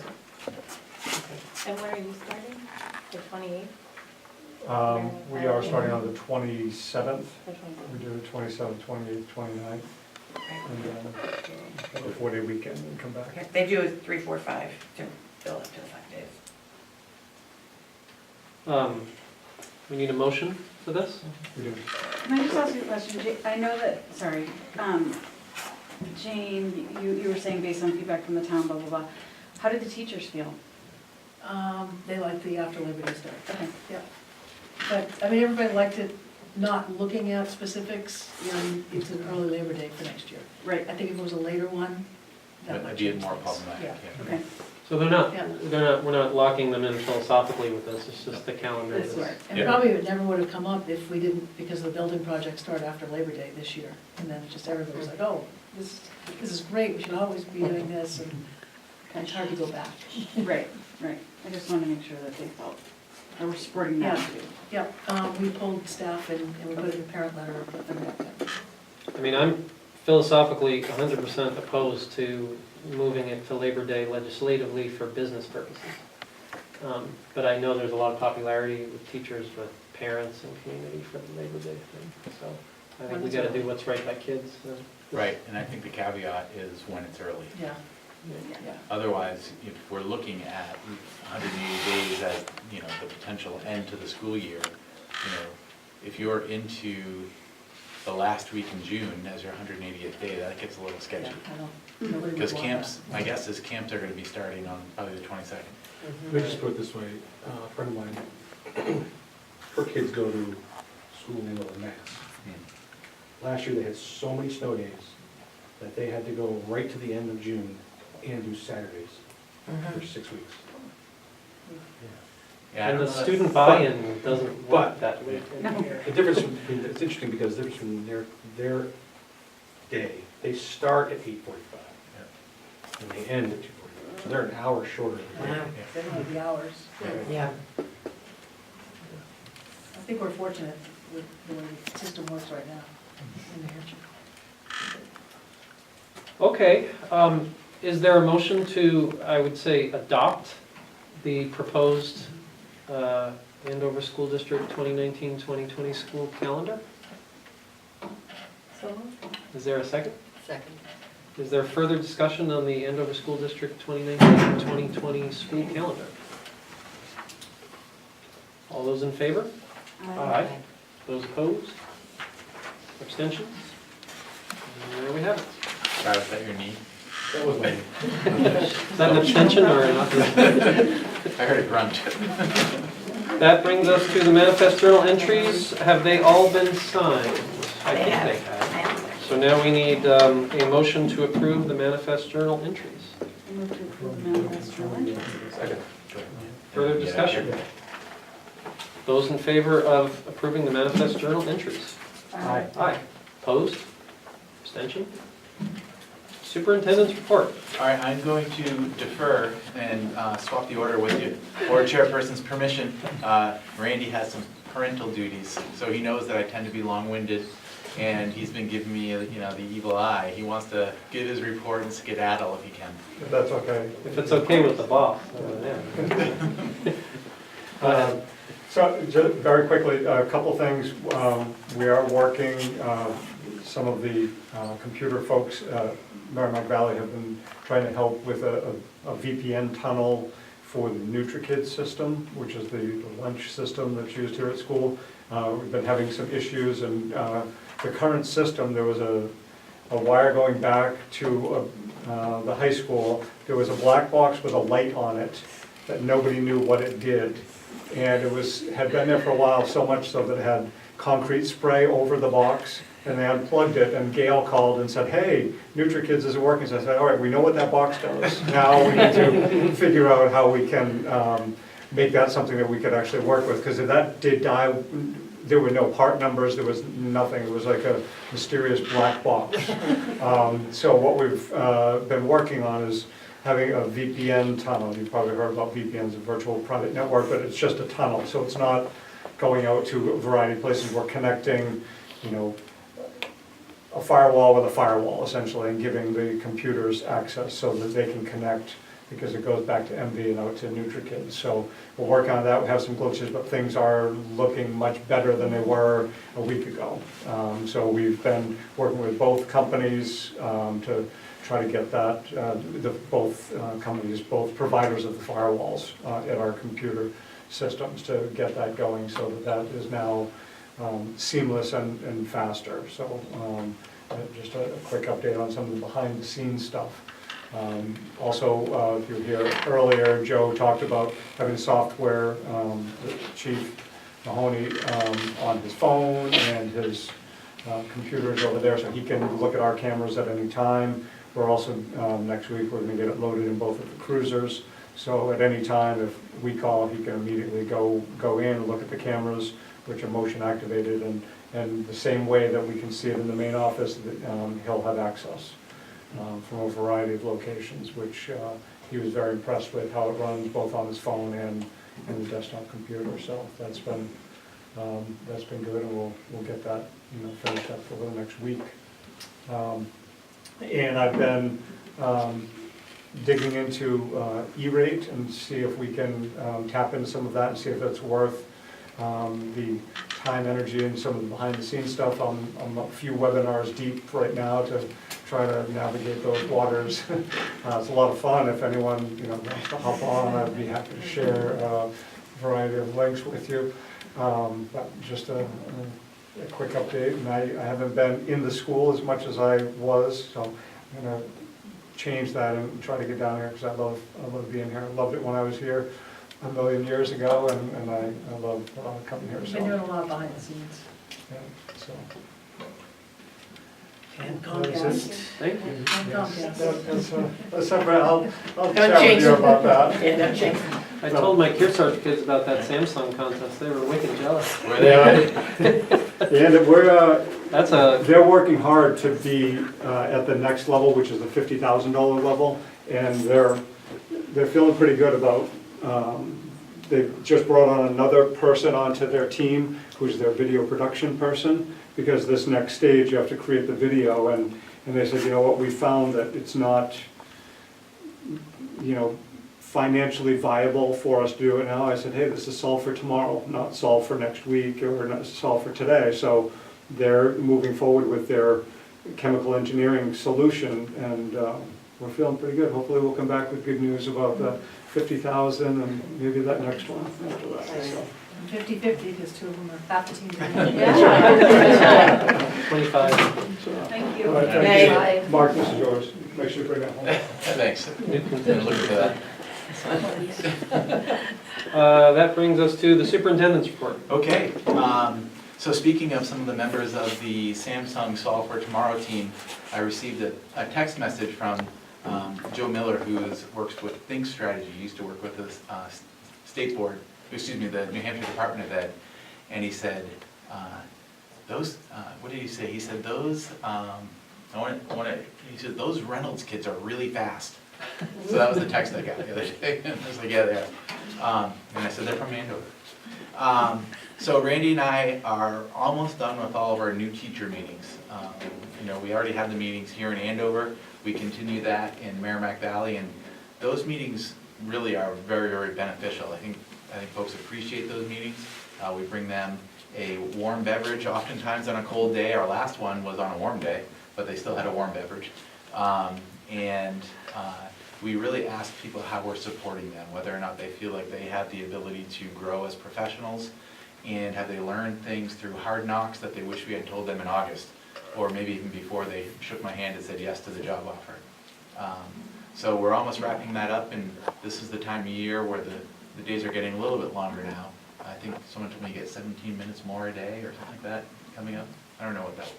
Speaker 7: And when are you starting? The 28th?
Speaker 10: We are starting on the 27th,
Speaker 7: The
Speaker 10: we
Speaker 7: 28th?
Speaker 10: do the 27th, 28th, 29th, and then have a 4-day weekend and come back.
Speaker 4: Okay, they do it 3, 4, 5 to fill up to the 5 days.
Speaker 1: We need a motion for this?
Speaker 10: We do.
Speaker 2: Can I just ask you a question? I know that, sorry, Jane, you were saying based on feedback from the town, blah, blah, blah. How did the teachers feel?
Speaker 6: They like the after Labor Day start.
Speaker 2: Okay.
Speaker 6: Yeah. But, everybody liked it, not looking at specifics, and it's an early Labor Day for next year.
Speaker 2: Right,
Speaker 6: I think if it was a later one, that
Speaker 5: That
Speaker 6: might
Speaker 5: might be
Speaker 6: change
Speaker 5: more
Speaker 6: things.
Speaker 5: problematic,
Speaker 6: Yeah.
Speaker 5: yeah.
Speaker 2: okay.
Speaker 1: So we're not locking them in philosophically with this, it's just the calendar.
Speaker 2: This work.
Speaker 6: And
Speaker 5: Yeah.
Speaker 6: probably it never would have come up if we didn't, because the building project started after Labor Day this year. And then just everybody was like, oh, this is great, we should always be doing this, and it's hard to go back.
Speaker 2: Right, right. I just wanted to make sure that they felt, they were supporting that too.
Speaker 6: Yep, we pulled staff and we put it in a parent letter.
Speaker 1: I mean, I'm philosophically 100% opposed to moving it to Labor Day legislatively for business purposes. But I know there's a lot of popularity with teachers, with parents and community for the Labor Day thing. So I think we gotta do what's right by kids.
Speaker 5: Right, and I think the caveat is when it's early.
Speaker 6: Yeah,
Speaker 2: Yeah.
Speaker 6: yeah.
Speaker 5: Otherwise, if we're looking at 180 days as, the potential end to the school year, if you're into the last week in June as your 180th day, that gets a little sketchy.
Speaker 6: I know. Nobody would
Speaker 5: Because
Speaker 6: want
Speaker 5: camps, my guess is camps are gonna be starting on probably the 22nd.
Speaker 3: Let me just put it this way, a friend of mine, her kids go to school in Mass. Last year, they had so many snow days that they had to go right to the end of June and do Saturdays for 6 weeks.
Speaker 5: Yeah, I
Speaker 1: And
Speaker 5: don't
Speaker 1: the
Speaker 5: know,
Speaker 1: student
Speaker 3: But-
Speaker 1: buy-in doesn't work that way.
Speaker 3: The difference, it's interesting because the difference in their day, they start at 8:45 and they end at 2:45. So they're an hour shorter. than we are.
Speaker 4: Wow.
Speaker 6: They don't have the hours.
Speaker 4: Yeah.
Speaker 6: I think we're fortunate with the way the system works right now in New Hampshire.
Speaker 1: Okay, is there a motion to, I would say, adopt the proposed Andover School District 2019-2020 school calendar?
Speaker 6: So,
Speaker 1: Is there a second?
Speaker 8: Second.
Speaker 1: Is there further discussion on the Andover School District 2019-2020 school calendar? All those in favor? Aye. Those opposed? Abstentions? And there we have it.
Speaker 5: Sorry, was that your knee?
Speaker 3: That was my,
Speaker 1: Is that an abstention or not?
Speaker 5: I heard a grunt.
Speaker 1: That brings us to the manifest journal entries. Have they all been signed? I
Speaker 4: They
Speaker 1: think
Speaker 4: have.
Speaker 1: they have. So now we need a motion to approve the manifest journal entries.
Speaker 2: I move to approve the manifest journal.
Speaker 3: second.
Speaker 1: Further discussion? Those in favor of approving the manifest journal entries?
Speaker 2: Aye.
Speaker 1: Aye. Opposed? Abstention? Superintendent's report.
Speaker 5: All right, I'm going to defer and swap the order with you. Board chairperson's permission, Randy has some parental duties, so he knows that I tend to be long-winded, and he's been giving me, the evil eye. He wants to give his report and skedaddle if he can.
Speaker 10: If that's okay.
Speaker 1: If it's okay with the boss. Yeah. Go ahead.
Speaker 10: So, just very quickly, a couple things. We are working, some of the computer folks, Merrimack Valley have been trying to help with a VPN tunnel for the NutriKids system, which is the lunch system that's used here at school. We've been having some issues, and the current system, there was a wire going back to the high school. There was a black box with a light on it that nobody knew what it did. And it had been there for a while, so much so that it had concrete spray over the box, and they unplugged it, and Gail called and said, hey, NutriKids isn't working. So I said, all right, we know what that box does. Now we need to figure out how we can make that something that we could actually work with, because if that did die, there were no part numbers, there was nothing. It was like a mysterious black box. So what we've been working on is having a VPN tunnel. You've probably heard about VPNs, a virtual private network, but it's just a tunnel. So it's not going out to a variety of places. We're connecting, a firewall with a firewall, essentially, and giving the computers access so that they can connect, because it goes back to MV and out to NutriKids. So we'll work on that. We have some glitches, but things are looking much better than they were a week ago. So we've been working with both companies to try to get that, both companies, both providers of the firewalls at our computer systems, to get that going, so that is now seamless and faster. So just a quick update on some of the behind the scenes stuff. Also, if you were here earlier, Joe talked about having software, the Chief Mahoney, on his phone and his computers over there, so he can look at our cameras at any time. We're also, next week, we're gonna get it loaded in both of the cruisers, so at any time, if we call, he can immediately go in and look at the cameras, which are motion activated, and the same way that we can see it in the main office, he'll have access from a variety of locations, which he was very impressed with how it runs, both on his phone and the desktop computer. So that's been good, and we'll get that finished up over the next week. And I've been digging into E-rate and see if we can tap into some of that and see if it's worth the time, energy, and some of the behind-the-scenes stuff. I'm a few webinars deep right now to try to navigate those waters. It's a lot of fun. If anyone wants to hop on, I'd be happy to share a variety of links with you. But just a quick update, and I haven't been in the school as much as I was, so I'm going to change that and try to get down here, because I love being here. I loved it when I was here a million years ago, and I love coming here.
Speaker 6: We've
Speaker 10: So,
Speaker 6: been doing a lot behind the scenes.
Speaker 10: yeah, so.
Speaker 4: And
Speaker 10: That's
Speaker 4: Comcast.
Speaker 10: it.
Speaker 1: Thank you.
Speaker 6: And Comcast.
Speaker 10: That's separate. I'll
Speaker 4: Don't
Speaker 10: chat with
Speaker 4: jinx
Speaker 10: you
Speaker 4: it.
Speaker 10: about that.
Speaker 4: Yeah, don't jinx it.
Speaker 1: I told my Kearsarge kids about that Samsung contest, they were wicked jealous.
Speaker 5: Were they already?
Speaker 10: And we're,
Speaker 1: That's a,
Speaker 10: they're working hard to be at the next level, which is the $50,000 level, and they're feeling pretty good about, they've just brought on another person onto their team, who's their video production person, because this next stage, you have to create the video, and they said, you know what, we found that it's not, financially viable for us to do it now. I said, hey, this is solved for tomorrow, not solved for next week, or not solved for today. So they're moving forward with their chemical engineering solution, and we're feeling pretty good. Hopefully we'll come back with good news about the 50,000 and maybe that next one after that. So.
Speaker 6: 50/50, because two of them are half the team.
Speaker 1: 25.
Speaker 6: Thank
Speaker 10: All right,
Speaker 6: you.
Speaker 10: thank
Speaker 8: Bye.
Speaker 10: you. Mark, this is yours. Make sure you bring that home.
Speaker 5: Thanks.
Speaker 1: New
Speaker 5: Didn't look for that.
Speaker 1: That brings us to the superintendent's report.
Speaker 5: Okay, so speaking of some of the members of the Samsung Solve for Tomorrow team, I received a text message from Joe Miller, who works with Think Strategy. He used to work with the state board, excuse me, the New Hampshire Department of Ed, and he said, what did he say? He said, he said, those Reynolds kids are really fast. So that was the text I got the other day. I was like, yeah, they are. And I said, they're from Andover. So Randy and I are almost done with all of our new teacher meetings. We already had the meetings here in Andover. We continue that in Merrimack Valley, and those meetings really are very, very beneficial. I think folks appreciate those meetings. We bring them a warm beverage, oftentimes on a cold day. Our last one was on a warm day, but they still had a warm beverage. We really ask people how we're supporting them, whether or not they feel like they have the ability to grow as professionals, and have they learned things through hard knocks that they wish we had told them in August, or maybe even before they shook my hand and said yes to the job offer. So we're almost wrapping that up, and this is the time of year where the days are getting a little bit longer now. I think someone told me you get 17 minutes more a day or something like that coming up. I don't know what that,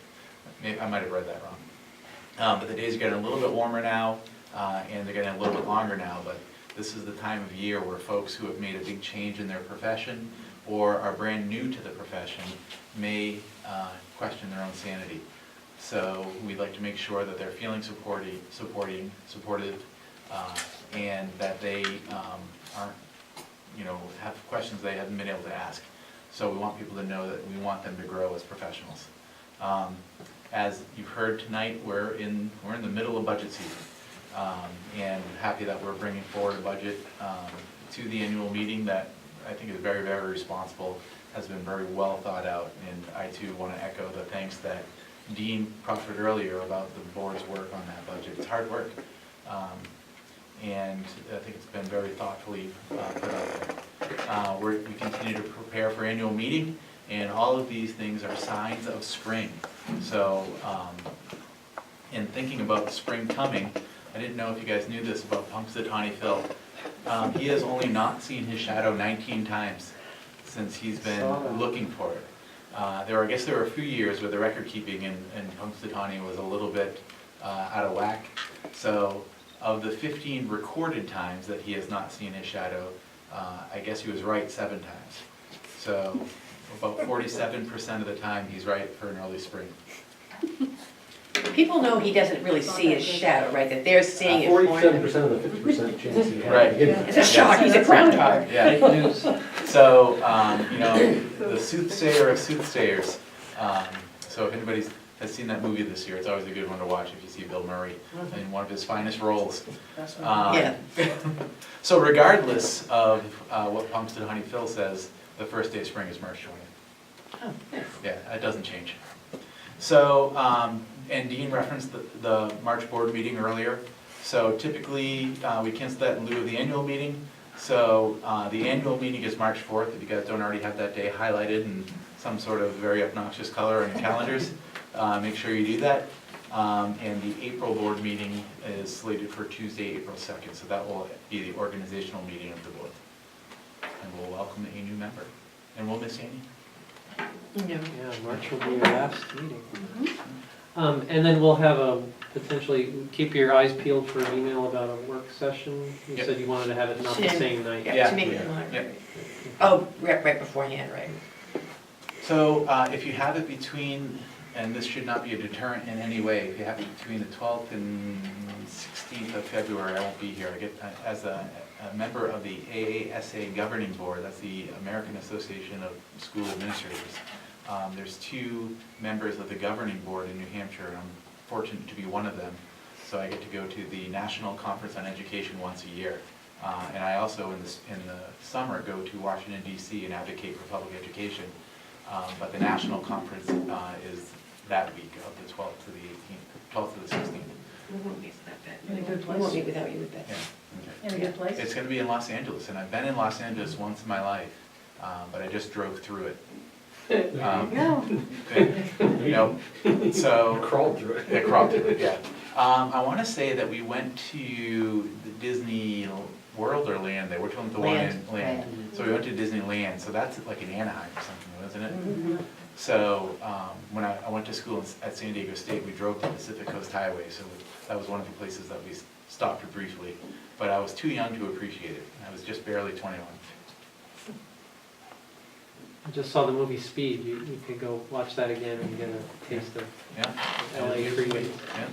Speaker 5: maybe I might have read that wrong. But the days are getting a little bit warmer now, and they're getting a little bit longer now, but this is the time of year where folks who have made a big change in their profession or are brand new to the profession may question their own sanity. So we'd like to make sure that they're feeling supportive, and that they aren't, have questions they haven't been able to ask. So we want people to know that we want them to grow as professionals. As you've heard tonight, we're in the middle of budget season, and happy that we're bringing forward a budget to the annual meeting that I think is very, very responsible, has been very well thought out, and I too want to echo the thanks that Dean proffered earlier about the board's work on that budget. It's hard work, and I think it's been very thoughtfully put out there. We continue to prepare for annual meeting, and all of these things are signs of spring. So, in thinking about the spring coming, I didn't know if you guys knew this about Punxsutawney Phil. He has only not seen his shadow 19 times since he's been looking for it. I guess there were a few years where the record keeping in Punxsutawney was a little bit out of whack. So of the 15 recorded times that he has not seen his shadow, I guess he was right 7 times. So about 47% of the time he's right for an early spring.
Speaker 4: People know he doesn't really see his shadow, right, that they're seeing it.
Speaker 3: 47% of the 50% chance he had.
Speaker 5: Right.
Speaker 4: It's a shock, he's a groundhog.
Speaker 5: Yeah.
Speaker 1: Fake news.
Speaker 5: So, the soothsayer of soothsayers. So if anybody has seen that movie this year, it's always a good one to watch if you see Bill Murray in one of his finest roles.
Speaker 4: Yeah.
Speaker 5: So regardless of what Punxsutawney Phil says, the first day of spring is March 20th.
Speaker 4: Oh, yes.
Speaker 5: Yeah, it doesn't change. So, and Dean referenced the March board meeting earlier. So typically, we cancel that in lieu of the annual meeting. So the annual meeting is March 4th. If you guys don't already have that day highlighted in some sort of very obnoxious color on your calendars, make sure you do that. And the April board meeting is slated for Tuesday, April 2nd. So that will be the organizational meeting of the board. And we'll welcome a new member. And we'll miss Annie.
Speaker 4: No.
Speaker 1: Yeah, March will be your last meeting. And then we'll have a, potentially, keep your eyes peeled for an email about a work session. You
Speaker 5: Yep.
Speaker 1: said you wanted to have it not the same night.
Speaker 4: Yeah, to make it live.
Speaker 5: Yep.
Speaker 4: Oh, right beforehand, right.
Speaker 5: So if you have it between, and this should not be a deterrent in any way, if you have it between the 12th and 16th of February, I won't be here. I get, as a member of the AASA Governing Board, that's the American Association of School Administrators. There's 2 members of the governing board in New Hampshire, and I'm fortunate to be one of them. So I get to go to the National Conference on Education once a year. And I also, in the summer, go to Washington DC and advocate for public education. But the national conference is that week of the 12th to the 18th, 12th to the 16th.
Speaker 4: We won't meet that bad.
Speaker 6: In a good
Speaker 4: We won't
Speaker 6: place?
Speaker 4: meet without you with that.
Speaker 5: Yeah, okay.
Speaker 6: In a good place?
Speaker 5: It's gonna be in Los Angeles, and I've been in Los Angeles once in my life, but I just drove through it.
Speaker 2: No.
Speaker 5: You know, so.
Speaker 3: Crawled through it.
Speaker 5: Yeah, crawled through it, yeah. I wanna say that we went to the Disney World or Land there, which one's the one in Land? So we went to Disneyland, so that's like in Anaheim or something, wasn't it? So, when I went to school at San Diego State, we drove the Pacific Coast Highway, so that was one of the places that we stopped briefly. But I was too young to appreciate it. I was just barely 21.
Speaker 1: I just saw the movie Speed. You could go watch that again and get a taste of
Speaker 5: Yeah?
Speaker 1: LA freeways.
Speaker 5: Yeah.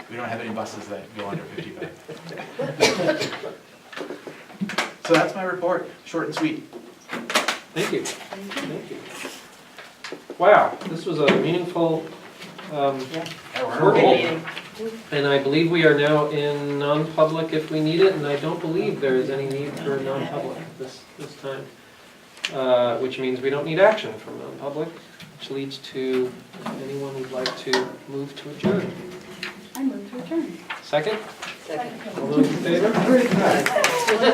Speaker 5: We don't have any buses that go under 55. So that's my report, short and sweet.
Speaker 1: Thank you. Thank you. Wow, this was a meaningful
Speaker 5: Yeah, we're on a
Speaker 1: Working
Speaker 5: roll.
Speaker 4: meeting.
Speaker 1: and I believe we are now in non-public if we need it, and I don't believe there is any need for non-public this time. Which means we don't need action from non-public, which leads to anyone who'd like to move to adjourn.
Speaker 2: I move to adjourn.
Speaker 1: Second?
Speaker 8: Second.
Speaker 1: All those in favor?